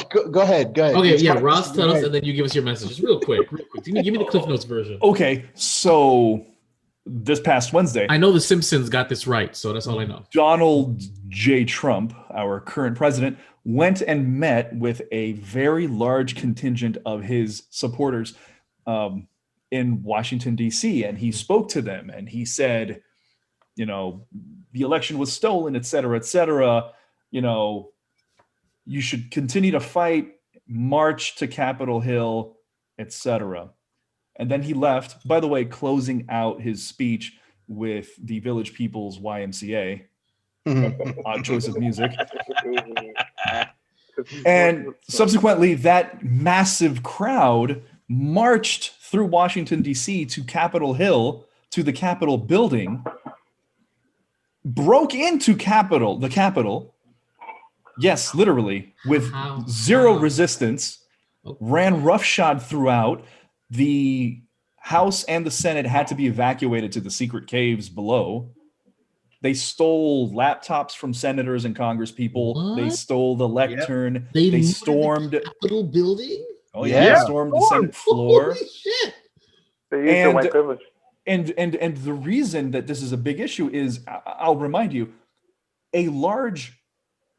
Go ahead. Okay, yeah, Ross, tell us, and then you give us your message, just real quick. Give me the Cliff Notes version. Okay, so this past Wednesday. I know The Simpsons got this right, so that's all I know. Donald J. Trump, our current president, went and met with a very large contingent of his supporters in Washington, D.C., and he spoke to them, and he said, you know, the election was stolen, et cetera, you know, you should continue to fight, march to Capitol Hill, etc. And then he left, by the way, closing out his speech with the Village People's YMCA. Odd choice of music. And subsequently, that massive crowd marched through Washington, D.C. to Capitol Hill, to the Capitol building, broke into the Capitol, yes, literally, with zero resistance, ran roughshod throughout. The House and the Senate had to be evacuated to the secret caves below. They stole laptops from senators and Congress people. What? They stole the lectern. They looted stormed the Capitol building? Oh yeah, Yeah, they stormed the Senate floor. Holy shit. They use their white privilege. And the reason that this is a big issue is, I'll remind you, a large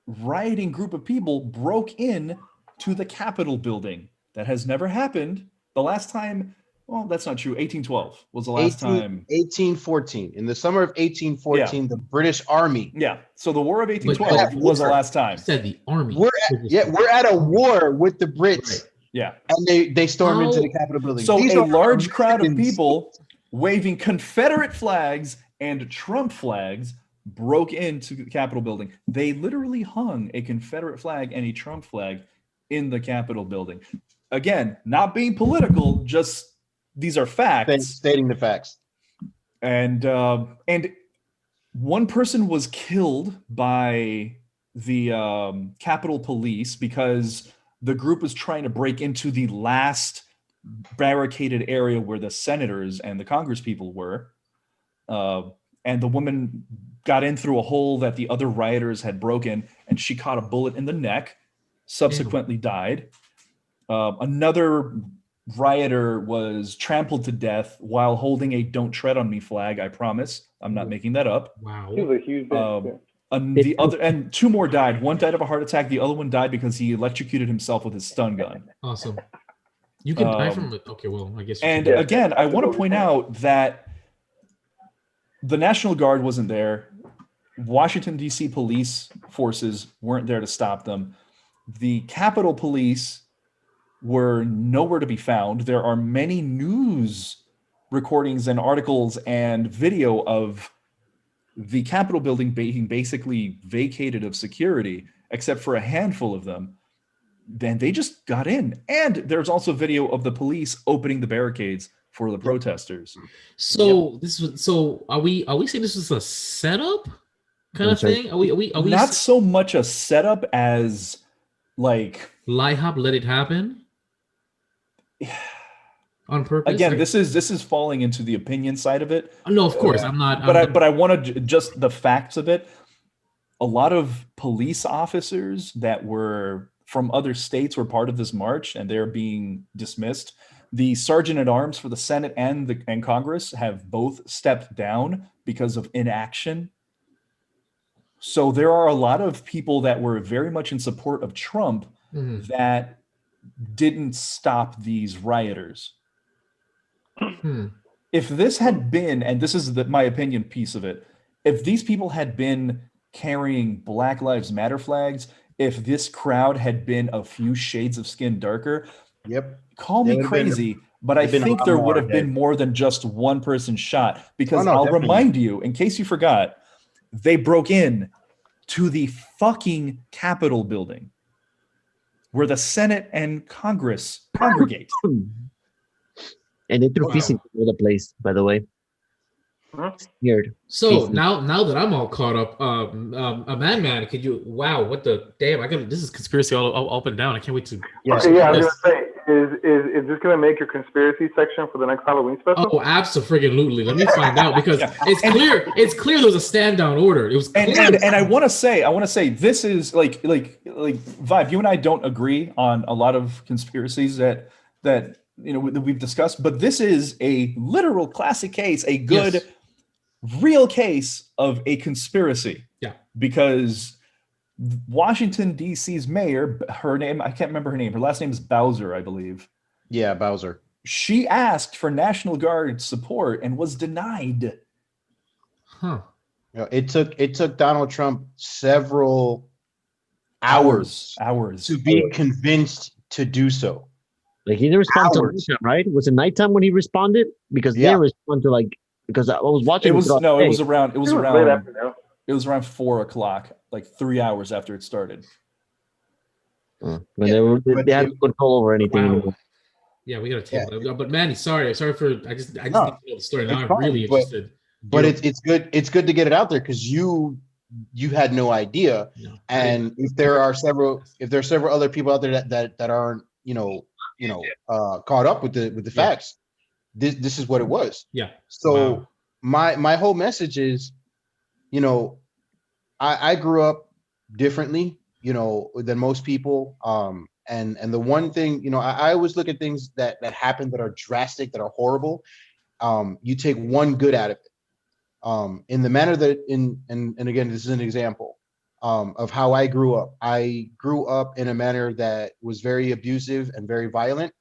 rioting group of people broke in to the Capitol building. That has never happened. The last time, well, that's not true. 1812 was the last time. 1814. In the summer of 1814, the British Army. Yeah. So the War of 1812 was the last time. You said the army. We're at a war with the Brits. Right. Yeah. And they storm into the Capitol building. So These a are large crowd of Americans. people waving Confederate flags and Trump flags broke into the Capitol building. They literally hung a Confederate flag and a Trump flag in the Capitol building. Again, not being political, just these are facts. Stating the facts. And one person was killed by the Capitol Police because the group was trying to break into the last barricaded area where the senators and the Congress people were. And the woman got in through a hole that the other rioters had broken, and she caught a bullet in the neck, subsequently died. Another rioter was trampled to death while holding a "Don't Tread on Me" flag. I promise, I'm not making that up. Wow. He was a huge bitch. And two more died. One died of a heart attack. The other one died because he electrocuted himself with his stun gun. Awesome. You can die from it. Okay, well, I guess. And again, I want to point out that the National Guard wasn't there. Washington, D.C. police forces weren't there to stop them. The Capitol Police were nowhere to be found. There are many news recordings and articles and video of the Capitol building being basically vacated of security, except for a handful of them. Then they just got in. And there's also video of the police opening the barricades for the protesters. So are we saying this is a setup kind of thing? Are we not so much a setup as like lie hop, let it happen on purpose? Again, this is falling into the opinion side of it. No, of course I'm not. But I want to just the facts of it. A lot of police officers that were from other states were part of this march, and they're being dismissed. The sergeant at arms for the Senate and Congress have both stepped down because of inaction. So there are a lot of people that were very much in support of Trump that didn't stop these rioters. If this had been, and this is my opinion piece of it, if these people had been carrying Black Lives Matter flags, if this crowd had been a few shades of skin darker, call me crazy, but I think there would have been more than just one person shot, because I'll remind you, in case you forgot, they broke in to the fucking Capitol building where the Senate and Congress congregate. And they threw feces all over the place, by the way. Weird. So now that I'm all caught up, a madman, could you? Wow, what the damn? This is conspiracy all up and down. I can't wait to. Okay, yeah, I was gonna say, is this gonna make your conspiracy section for the next Halloween special? Oh, absolutely. Let me find out, because it's clear. It's clear there was a stand down order. It was clear. And I want to say this is like Vibe. You and I don't agree on a lot of conspiracies that we've discussed, but this is a literal classic case, a good, real case of a conspiracy. Yeah. Because Washington, D.C.'s mayor, her name, I can't remember her name. Her last name is Bowser, I believe. Yeah, Bowser. She asked for National Guard support and was denied. Huh. It took Donald Trump several hours to be convinced to do so. Like he didn't respond to nighttime, right? Was it nighttime when he responded? Because he didn't respond to because I was watching. It was around late afternoon. It was around 4 o'clock, like 3 hours after it started. When they had no control over anything anymore. Yeah, we got to table that. But Manny, sorry for I just need to know the story. Now I'm really interested. But it's good. It's good to get it out there because you had no idea. No, and if there are several other people out there that aren't caught up with the facts, this is what it was. Yeah. So my whole message is, I grew up differently, than most people. And the one thing, I always look at things that happen that are drastic, that are horrible. You take one good out of it. In the manner that and again, this is an example of how I grew up. I grew up in a manner that was very abusive and very violent,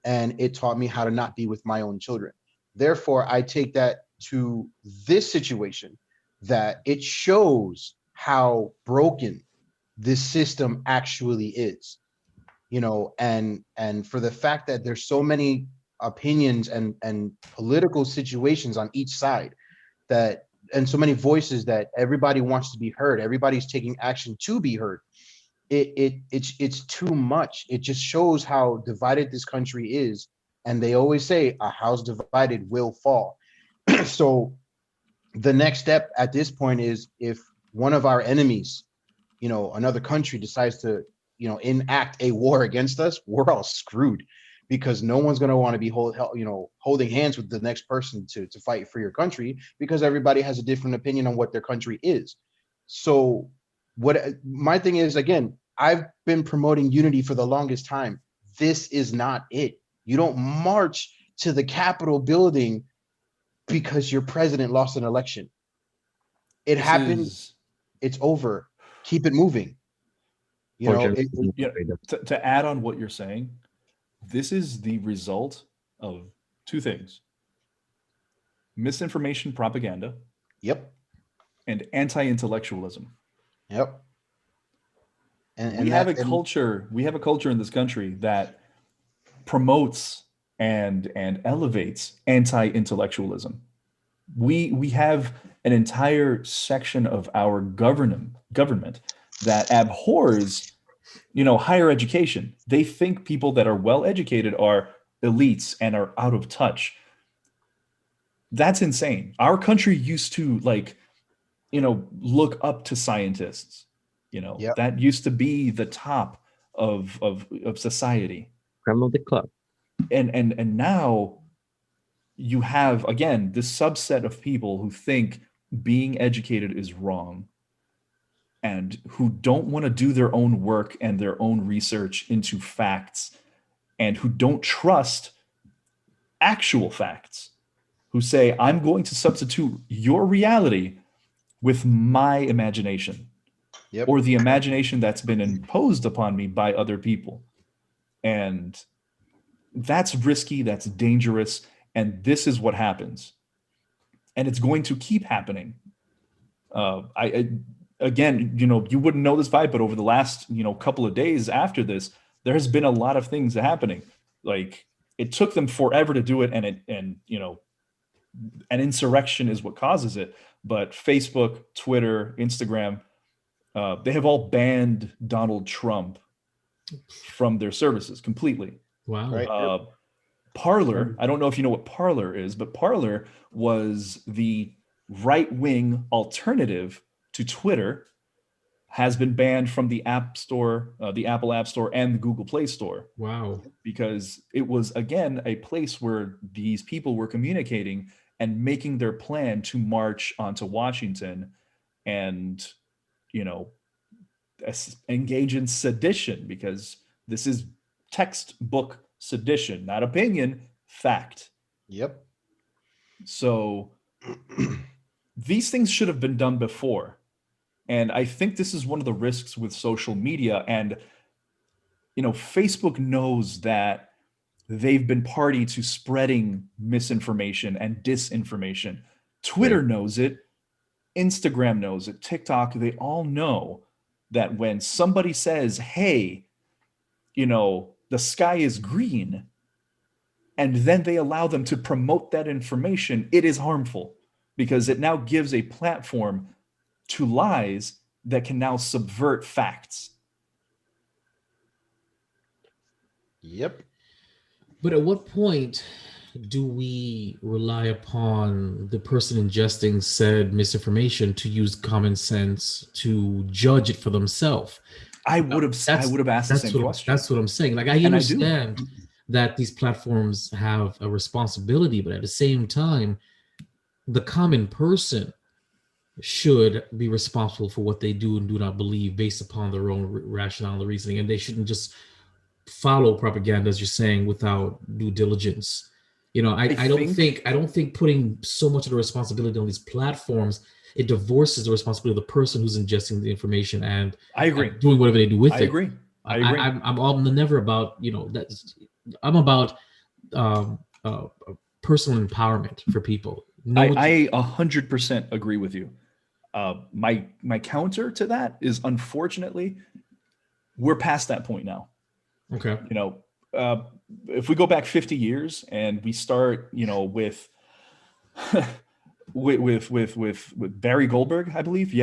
and it taught me how to not be with my own children. Therefore, I take that to this situation, that it shows how broken this system actually is. And for the fact that there's so many opinions and political situations on each side, and so many voices that everybody wants to be heard, everybody's taking action to be heard. It's too much. It just shows how divided this country is. And they always say a house divided will fall. So the next step at this point is, if one of our enemies, another country, decides to enact a war against us, we're all screwed, because no one's going to want to be holding hands with the next person to fight for your country, because everybody has a different opinion on what their country is. So my thing is, again, I've been promoting unity for the longest time. This is not it. You don't march to the Capitol building because your president lost an election. It happened. It's over. Keep it moving. To add on what you're saying, this is the result of two things: misinformation propaganda. Yep. And anti-intellectualism. Yep. We have a culture in this country that promotes and elevates anti-intellectualism. We have an entire section of our government that abhors, higher education. They think people that are well educated are elites and are out of touch. That's insane. Our country used to look up to scientists. Yep. That used to be the top of society. Creme of the club. And now you have, again, this subset of people who think being educated is wrong, and who don't want to do their own work and their own research into facts, and who don't trust actual facts, who say, I'm going to substitute your reality with my imagination. Yep. Or the imagination that's been imposed upon me by other people. And that's risky, that's dangerous, and this is what happens. And it's going to keep happening. Again, you wouldn't know this vibe, but over the last, couple of days after this, there has been a lot of things happening. Like, it took them forever to do it, and an insurrection is what causes it. But Facebook, Twitter, Instagram, they have all banned Donald Trump from their services completely. Wow. Right. Parler, I don't know if you know what Parler is, but Parler was the right-wing alternative to Twitter, has been banned from the App Store, the Apple App Store, and the Google Play Store. Wow. Because it was, again, a place where these people were communicating and making their plan to march onto Washington and, engage in sedition, because this is textbook sedition, not opinion, fact. Yep. So these things should have been done before. And I think this is one of the risks with social media. And, Facebook knows that they've been party to spreading misinformation and disinformation. Twitter knows it. Instagram knows it. TikTok, they all know that when somebody says, hey, the sky is green, and then they allow them to promote that information, it is harmful because it now gives a platform to lies that can now subvert facts. Yep. But at what point do we rely upon the person ingesting said misinformation to use common sense to judge it for themselves? I would have asked the same question. That's what I'm saying. Like, I understand that these platforms have a responsibility, but at the same time, the common person should be responsible for what they do and do not believe based upon their own rationale and reasoning, and they shouldn't just follow propaganda, as you're saying, without due diligence. I don't think putting so much of the responsibility on these platforms, it divorces the responsibility of the person who's ingesting the information and I agree doing whatever they do with it. I agree. I'm never about that. I'm about personal empowerment for people. I 100% agree with you. My counter to that is, unfortunately, we're past that point now. Okay. If we go back 50 years and we start, with Barry Goldberg, I believe,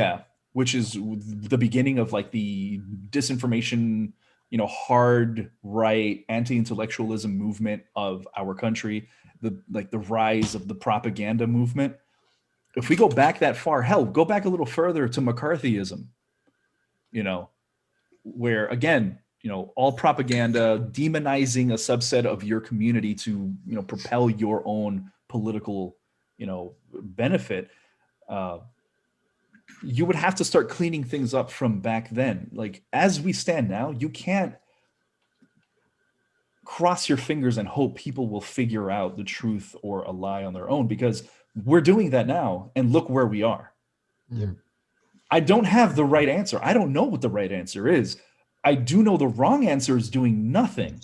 which is the beginning of like the disinformation, hard right anti-intellectualism movement of our country, the rise of the propaganda movement. If we go back that far, hell, go back a little further to McCarthyism, where again, all propaganda demonizing a subset of your community to, propel your own political, benefit. You would have to start cleaning things up from back then. Like, as we stand now, you can't cross your fingers and hope people will figure out the truth or a lie on their own, because we're doing that now. And look where we are. Yeah. I don't have the right answer. I don't know what the right answer is. I do know the wrong answer is doing nothing.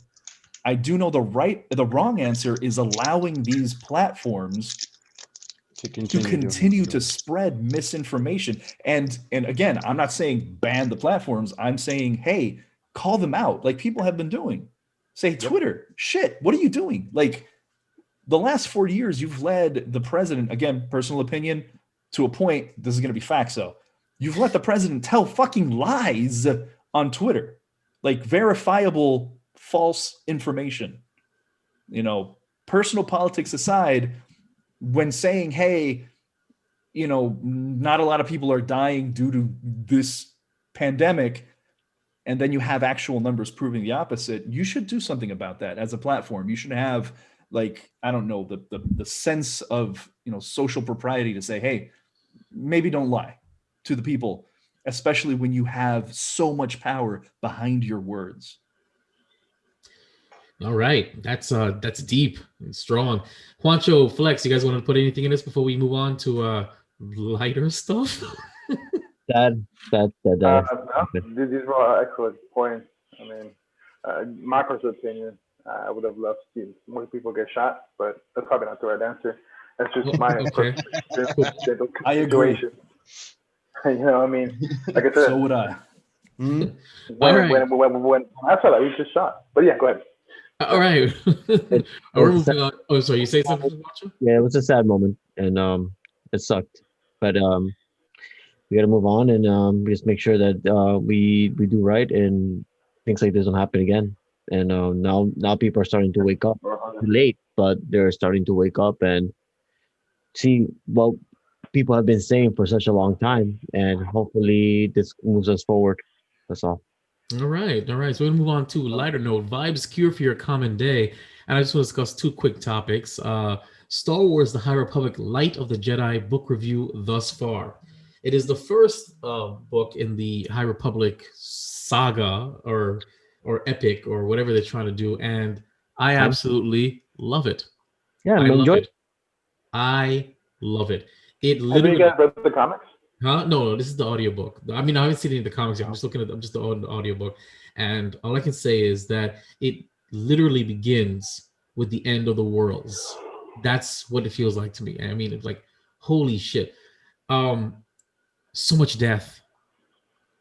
I do know the wrong answer is allowing these platforms to continue to spread misinformation. And again, I'm not saying ban the platforms. I'm saying, hey, call them out like people have been doing. Say, Twitter, shit, what are you doing? Like, the last 4 years, you've led the president, again, personal opinion, to a point, this is going to be facts though. You've let the president tell fucking lies on Twitter, like verifiable false information. Personal politics aside, when saying, hey, not a lot of people are dying due to this pandemic, and then you have actual numbers proving the opposite, you should do something about that as a platform. You should have, like, I don't know, the sense of, social propriety to say, hey, maybe don't lie to the people, especially when you have so much power behind your words. All right, that's deep and strong. Juancho, Flex, you guys want to put anything in this before we move on to lighter stuff? These were all excellent points. I mean, my personal opinion, I would have loved to see more people get shot, but that's probably not the right answer. That's just my personal I agree. I mean, like I said, so would I. When I saw that, he was just shot. But yeah, go ahead. All right. We're moving on. Oh, sorry, you say something, Juancho? Yeah, it was a sad moment, and it sucked. But we got to move on and just make sure that we do right and things like this don't happen again. And now people are starting to wake up. Late, but they're starting to wake up and see what people have been saying for such a long time, and hopefully this moves us forward. That's all. All right. So we're gonna move on to a lighter note. Vibes cure for your common day, and I just want to discuss two quick topics. Star Wars: The High Republic, Light of the Jedi book review thus far. It is the first book in the High Republic saga or epic or whatever they're trying to do, and I absolutely love it. Yeah, I love enjoy. it. I love it. It Have you literally. guys read the comics? Huh? No, this is the audiobook. I mean, I haven't seen any of the comics yet. I'm just looking at just the audiobook. And all I can say is that it literally begins with the end of the worlds. That's what it feels like to me. I mean, it's like, holy shit. So much death.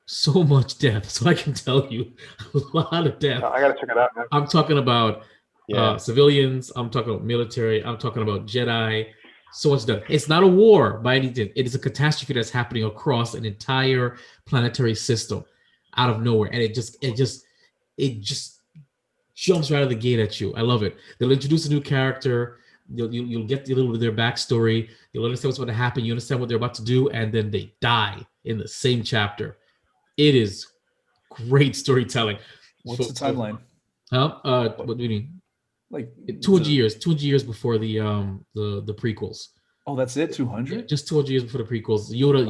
So much death. So I can tell you a lot of death. I gotta check it out, man. I'm talking about Yeah. civilians. I'm talking about military. I'm talking about Jedi. So much death. It's not a war by any means. It is a catastrophe that's happening across an entire planetary system out of nowhere, and it just jumps right out of the gate at you. I love it. They'll introduce a new character. You'll get a little bit of their backstory. You'll understand what's going to happen. You understand what they're about to do, and then they die in the same chapter. It is great storytelling. What's the timeline? What do you mean? Like 200 years. 200 years before the prequels. Oh, that's it. 200. Just 200 years before the prequels. Yoda.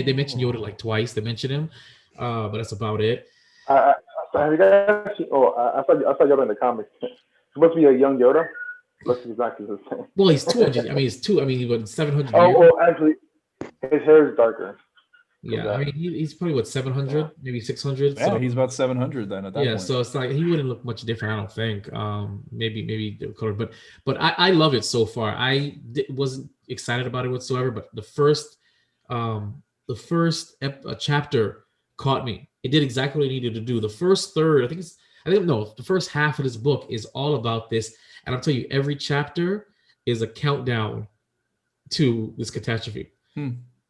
They mentioned Yoda like twice. They mentioned him, but that's about it. Have you guys seen, I saw Yoda in the comics. It's supposed to be a young Yoda. Looks exactly the same. Well, he's 200. I mean, he was 700 years. Oh, actually, his hair is darker. Yeah, I mean, he's probably what 700, maybe 600. Yeah, so he's about 700 then at that point. So it's like he wouldn't look much different, I don't think. Maybe the color, but I love it so far. I wasn't excited about it whatsoever, but the first chapter caught me. It did exactly what it needed to do. The first third, the first half of this book is all about this, and I'll tell you, every chapter is a countdown to this catastrophe.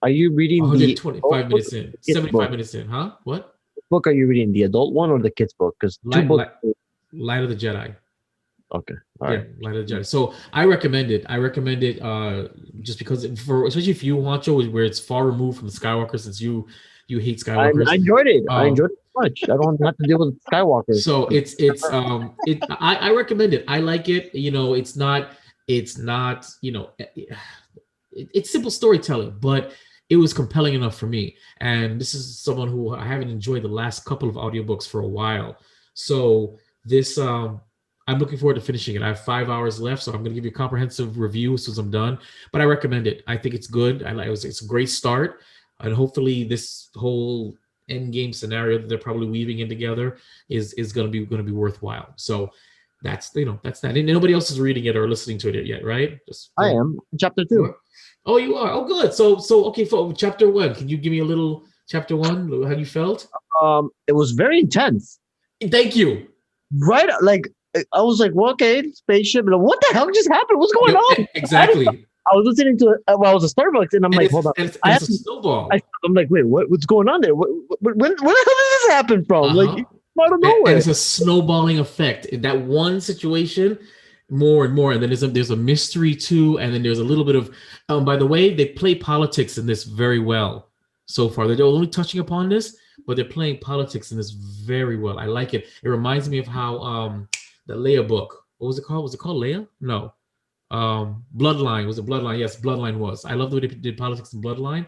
Are you reading 125 minutes in, 75 book? minutes in, huh? What book are you reading? The adult one or the kids book? Because two books. Light of the Jedi. Okay. All right. Light of the Jedi. So I recommend it. Just because especially if you watch it where it's far removed from the Skywalker, since you hate Skywalkers. I enjoyed it. I enjoyed it much. I don't have to deal with Skywalker. So I recommend it. I like it. It's not it's simple storytelling, but it was compelling enough for me. And this is someone who I haven't enjoyed the last couple of audiobooks for a while. So this, I'm looking forward to finishing it. I have 5 hours left, so I'm going to give you a comprehensive review as soon as I'm done. But I recommend it. I think it's good. It's a great start, and hopefully this whole end game scenario that they're probably weaving in together is going to be worthwhile. So that's that. And nobody else is reading it or listening to it yet, right? I am chapter 2. Oh, you are. Oh, good. So okay. For chapter 1, can you give me a little chapter 1? How you felt? It was very intense. Thank you. Right, like I was like, well, okay, spaceship. But what the hell just happened? What's going on? Exactly. I was listening to it while I was at Starbucks, and I'm like, hold on. It's a snowball. I'm like, wait, what's going on there? Where the hell did this happen from? Like, out of nowhere. And it's a snowballing effect. In that one situation, more and more, and then there's a mystery too, and then there's a little bit of. By the way, they play politics in this very well so far. They're only touching upon this, but they're playing politics in this very well. I like it. It reminds me of how the Leia book. What was it called? Was it called Leia? No. Bloodline. Was it Bloodline? Yes, Bloodline was. I love the way they did politics in Bloodline.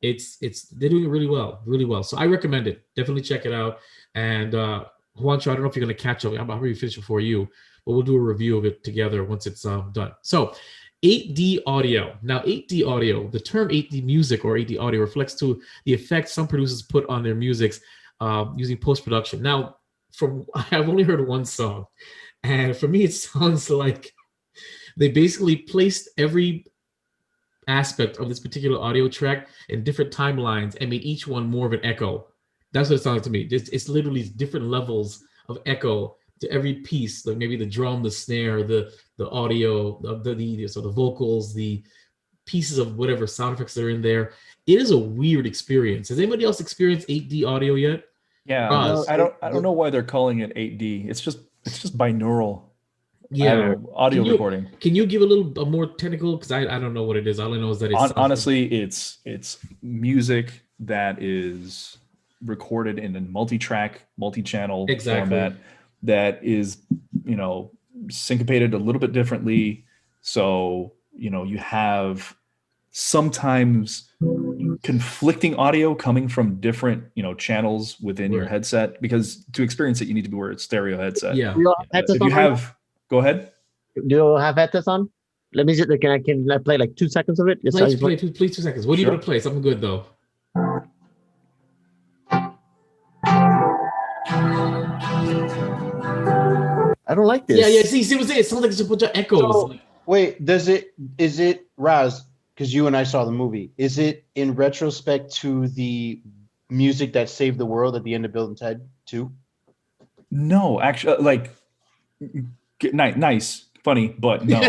They're doing it really well. So I recommend it. Definitely check it out. And Juancho, I don't know if you're gonna catch up. I'll probably finish before you, but we'll do a review of it together once it's done. So 8D audio. Now 8D audio, the term 8D music or 8D audio reflects to the effect some producers put on their musics using post-production. Now, I've only heard one song, and for me it sounds like they basically placed every aspect of this particular audio track in different timelines and made each one more of an echo. That's what it sounds like to me. It's literally different levels of echo to every piece, like maybe the drum, the snare, the audio, the vocals, the pieces of whatever sound effects that are in there. It is a weird experience. Has anybody else experienced 8D audio yet? Yeah, I don't know why they're calling it 8D. It's just binaural. Yeah, audio recording. Can you give a more technical? Because I don't know what it is. All I know is that it's honestly it's music that is recorded in a multi-track, multi-channel format that is syncopated a little bit differently. So you have sometimes conflicting audio coming from different channels within your headset, because to experience it you need to wear a stereo headset. Yeah. If you have Go ahead. Do you have headsets on? Let me just can I play like 2 seconds of it? Yes, Please, 2 seconds. What are you Sure. gonna play? Something good though. I don't like this. Yeah. See what I'm saying? It sounds like it's a bunch of echoes. So, wait, is it Raz? Because you and I saw the movie. Is it in retrospect to the music that saved the world at the end of Bill and Ted 2? No, actually, like, nice, funny, but no.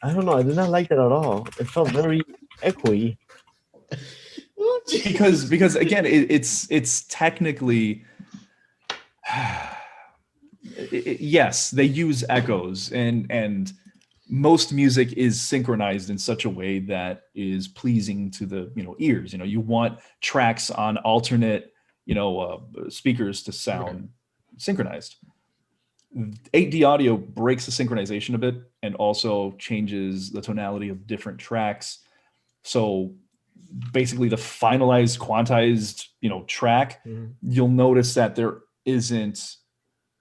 I don't know. I did not like that at all. It felt very echoey. because again, it's technically yes, they use echoes, and most music is synchronized in such a way that is pleasing to the ears. You want tracks on alternate speakers to sound synchronized. 8D audio breaks the synchronization a bit and also changes the tonality of different tracks. So basically the finalized quantized track, you'll notice that there isn't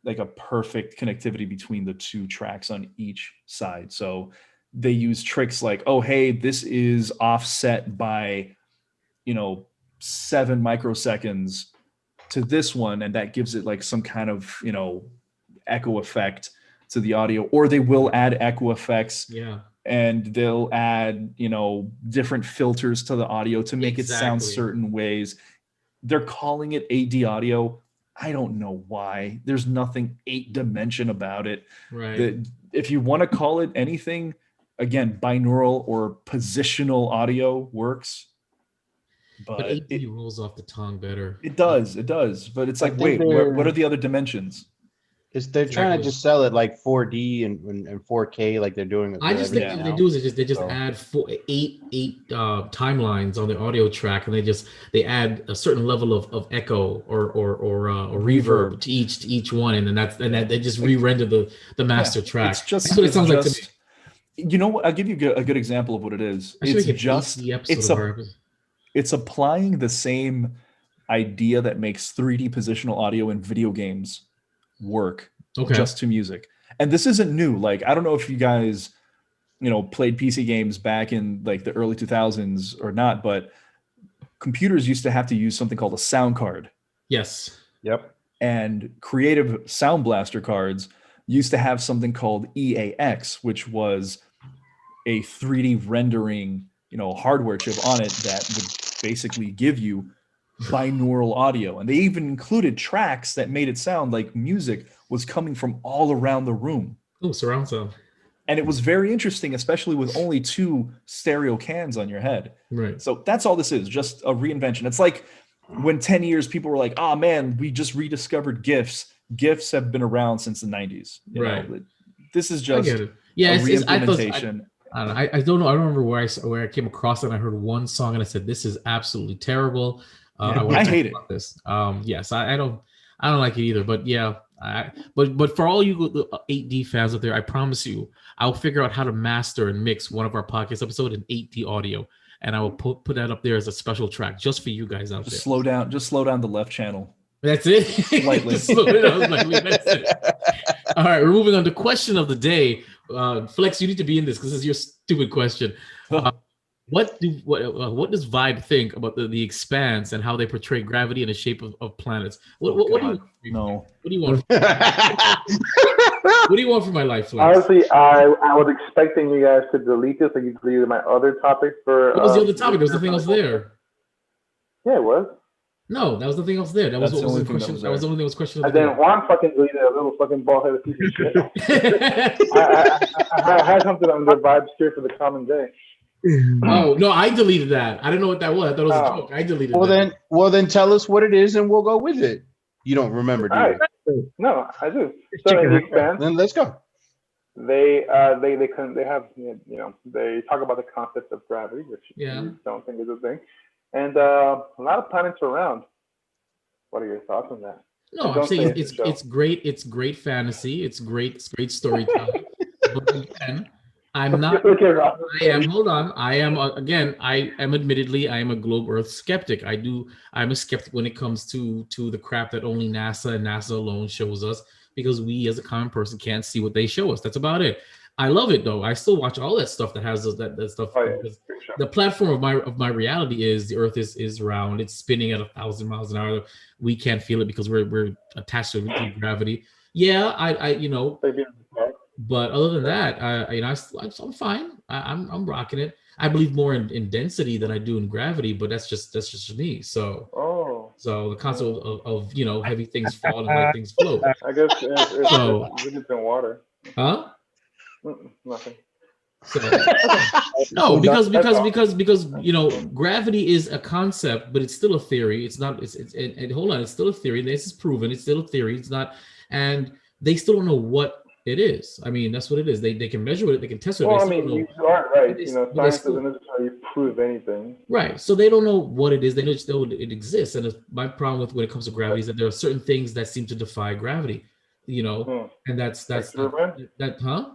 like a perfect connectivity between the two tracks on each side. So they use tricks like, oh hey, this is offset by 7 microseconds to this one, and that gives it like some kind of echo effect to the audio. Or they will add echo effects, and they'll add different filters to the audio to make it sound certain ways. They're calling it 8D audio. I don't know why. There's nothing 8-dimension about it. Right. If you want to call it anything, again, binaural or positional audio works. But 8D rolls off the tongue better. It does. But it's like, wait, what are the other dimensions? They're trying to just sell it like 4D and 4K, like they're doing. I just think what they do is they just add eight timelines on the audio track, and they add a certain level of echo or reverb to each one, and then they just re-render the master track. It's just that's what it sounds like to me. You know what? I'll give you a good example of what it is. It's applying the same idea that makes 3D positional audio in video games work just to music. And this isn't new. Like, I don't know if you guys played PC games back in like the early 2000s or not, but computers used to have to use something called a sound card. Yes. Yep. And creative Sound Blaster cards used to have something called EAX, which was a 3D rendering hardware chip on it that would basically give you binaural audio. And they even included tracks that made it sound like music was coming from all around the room. Oh, surround sound. And it was very interesting, especially with only 2 stereo cans on your head. Right. So that's all this is, just a reinvention. It's like when 10 years people were like, oh man, we just rediscovered GIFs. GIFs have been around since the 90s. This is just a reimplementation. I don't know. I don't remember where I came across it. And I heard one song and I said, "This is absolutely terrible." I hate it. This. Yes, I don't like it either. But yeah, but for all you 8D fans out there, I promise you, I'll figure out how to master and mix one of our podcast episodes in 8D audio, and I will put that up there as a special track just for you guys out there. Slow down the left channel. That's it. Slightly. Slow it down slightly. That's it. All right, we're moving on to question of the day. Flex, you need to be in this because this is your stupid question. What does Vibe think about the Expanse and how they portray gravity in the shape of planets? What do you want? What do you want from my life, Flex? Honestly, I was expecting you guys to delete this, like you deleted my other topic for. What was the other topic? There was nothing else there. Yeah, it was. No, that was nothing else there. That was the only question. That was the only thing that was question. And then Juan fucking deleted a little fucking bald-headed piece of shit. I had something on the Vibe sphere for the common day. Oh no, I deleted that. I didn't know what that was. I thought it was a joke. I deleted that. Well then tell us what it is and we'll go with it. You don't remember, do you? Right. No, I do. So in the Expanse, then let's go. They have they talk about the concept of gravity, which you don't think is a thing, and a lot of planets around. What are your thoughts on that? No, I'm saying it's great. It's great fantasy. It's great storytelling. But again, I'm not. Okay, Rob. I am. Hold on. I am again. I am admittedly. I am a globe Earth skeptic. I'm a skeptic when it comes to the crap that only NASA and NASA alone shows us, because we as a common person can't see what they show us. That's about it. I love it though. I still watch all that stuff that has that stuff. Oh, yeah, Because for sure. the platform of my reality is the Earth is round. It's spinning at 1,000 miles an hour. We can't feel it because we're attached to gravity. Yeah, I but other than that, I'm fine. I'm rocking it. I believe more in density than I do in gravity, but that's just me. So the concept of heavy things fall and light things float. I guess So- it's in water. Huh? Nothing. So, no, because gravity is a concept, but it's still a theory. It's not. And hold on, it's still a theory. This is proven. It's still a theory. It's not, and they still don't know what it is. I mean, that's what it is. They can measure it. They can test it. Well, I mean, you are right. Science doesn't necessarily prove anything. Right. So they don't know what it is. They just know it exists. And my problem with when it comes to gravity is that there are certain things that seem to defy gravity. And that's that. Huh?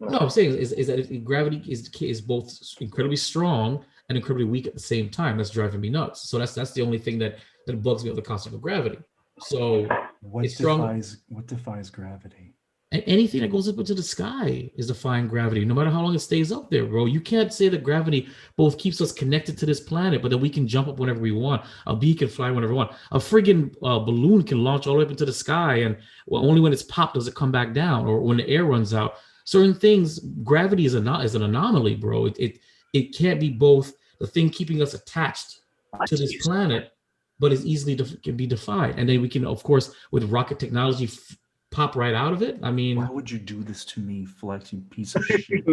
No, I'm saying is that gravity is both incredibly strong and incredibly weak at the same time. That's driving me nuts. So that's the only thing that bugs me with the concept of gravity. So what defies gravity? And anything that goes up into the sky is defying gravity, no matter how long it stays up there, bro. You can't say that gravity both keeps us connected to this planet, but that we can jump up whenever we want. A bee can fly whenever we want. A friggin' balloon can launch all the way up into the sky, and only when it's popped does it come back down, or when the air runs out. Certain things, gravity is an anomaly, bro. It can't be both the thing keeping us attached to this planet, but it's easily can be defied. And then we can, of course, with rocket technology, pop right out of it. I mean, why would you do this to me, Flex, you piece of shit?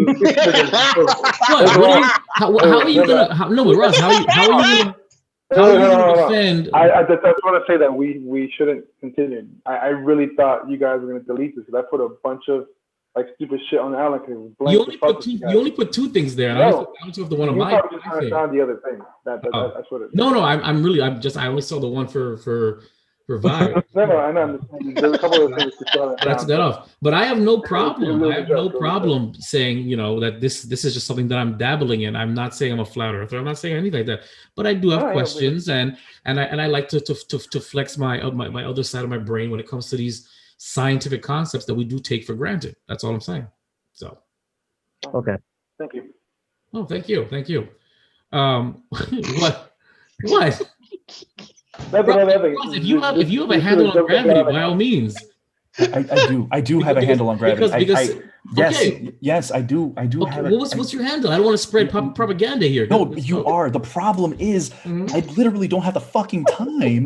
How are you gonna? No, but Ross, how are you gonna defend? I just want to say that we shouldn't continue. I really thought you guys were gonna delete this, because I put a bunch of stupid shit on the island. You only put two things there. And No, I don't know if the one on you my. probably just found the other thing. That's what it is. No, I only saw the one for Vibe. No, I know. There's a couple of things to tell. I took that off, but I have no problem. I have no problem saying that this is just something that I'm dabbling in. I'm not saying I'm a flat earther. I'm not saying anything like that. But I do have questions, and I like to flex my other side of my brain when it comes to these scientific concepts that we do take for granted. That's all I'm saying. So, okay. Thank you. Oh, thank you. What? That's another thing. If you have a handle on gravity, by all means. I do have a handle on gravity. Yes, I do. Okay, have what's your handle? I don't want to spread propaganda here. No, you are. The problem is, I literally don't have the fucking time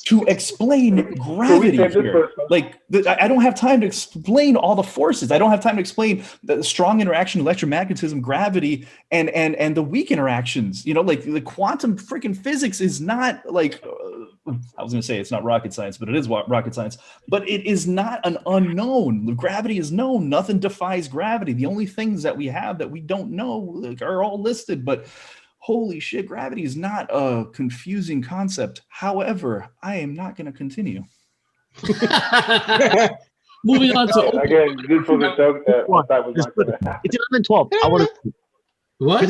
to explain gravity here. I don't have time to explain all the forces. I don't have time to explain the strong interaction, electromagnetism, gravity, and the weak interactions. The quantum freaking physics is not I was going to say it's not rocket science, but it is rocket science. But it is not an unknown. Gravity is known. Nothing defies gravity. The only things that we have that we don't know are all listed. But holy shit, gravity is not a confusing concept. However, I am not going to continue. Moving on to again, this was a joke that was not going to happen. It's 11-12. I want to what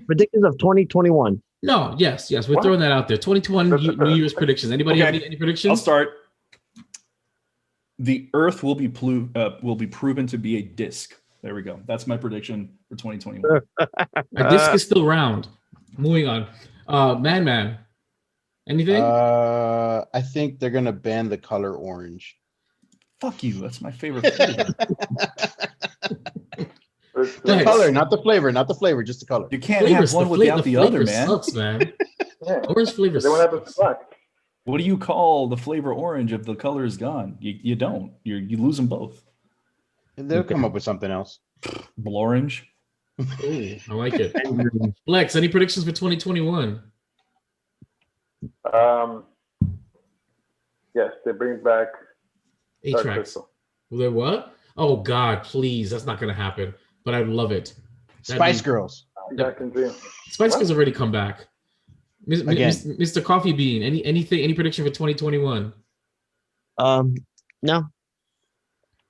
predictions of 2021. No, yes, we're throwing that out there. 2021 New Year's predictions. Anybody have any predictions? I'll start. The Earth will be proven to be a disc. There we go. That's my prediction for 2021. A disc is still round. Moving on. Man. Anything? I think they're gonna ban the color orange. Fuck you. That's my favorite flavor. The color, not the flavor, just the color. You can't have one without the other, man. Sucks, man. Orange flavor They won't have to suck. What do you call the flavor orange if the color is gone? You don't. You lose them both. They'll come up with something else. Blorange. Ooh, I like it. Lex, any predictions for 2021? Yes, they bring back 8 tracks. Well, what? Oh God, please! That's not going to happen. But I love it. Spice Girls. Spice Girls already come back. Mr. Coffee Bean. Any prediction for 2021? No.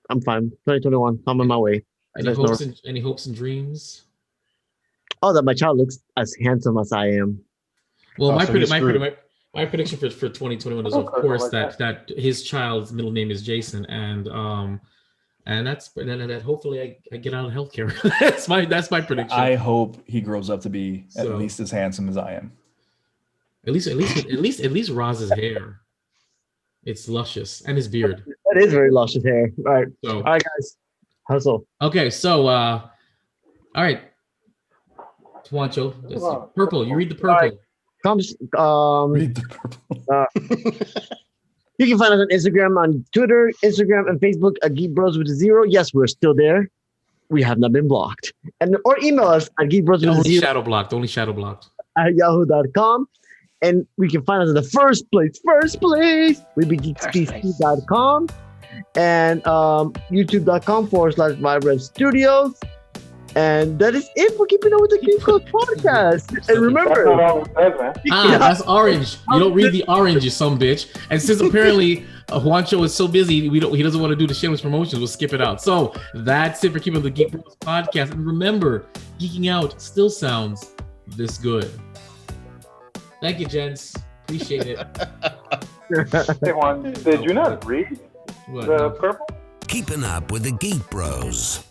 I'm fine. 2021. I'm on my way. Any hopes and dreams? Oh, that my child looks as handsome as I am. Well, my prediction for 2021 is, of course, that his child's middle name is Jason, and that hopefully I get out of healthcare. that's my prediction. I hope he grows up to be at least as handsome as I am. At least Roz's hair. It's luscious, and his beard. That is very luscious hair. All right. So, all right, guys. Hustle. Okay, so all right. Juancho, purple. You read the purple. Right. Read the purple. You can find us on Instagram, on Twitter, Instagram, and Facebook at Geek Bros with a 0. Yes, we're still there. We have not been blocked. Or email us at geekbros with a 0. Only shadow blocked. At yahoo.com. And we can find us in the first place. We be geekspc.com and youtube.com/Vibrant Studios. And that is it for Keeping Up with the Geek Bros podcast. And remember, that's not all it says, man. That's orange. You don't read the orange, you some bitch. And since apparently Juancho is so busy, he doesn't want to do the shameless promotions, we'll skip it out. So that's it for Keeping Up with the Geek Bros podcast. And remember, geeking out still sounds this good. Thank you, gents. Appreciate it. Hey, Juan, did you not read the purple? Keeping Up with the Geek Bros.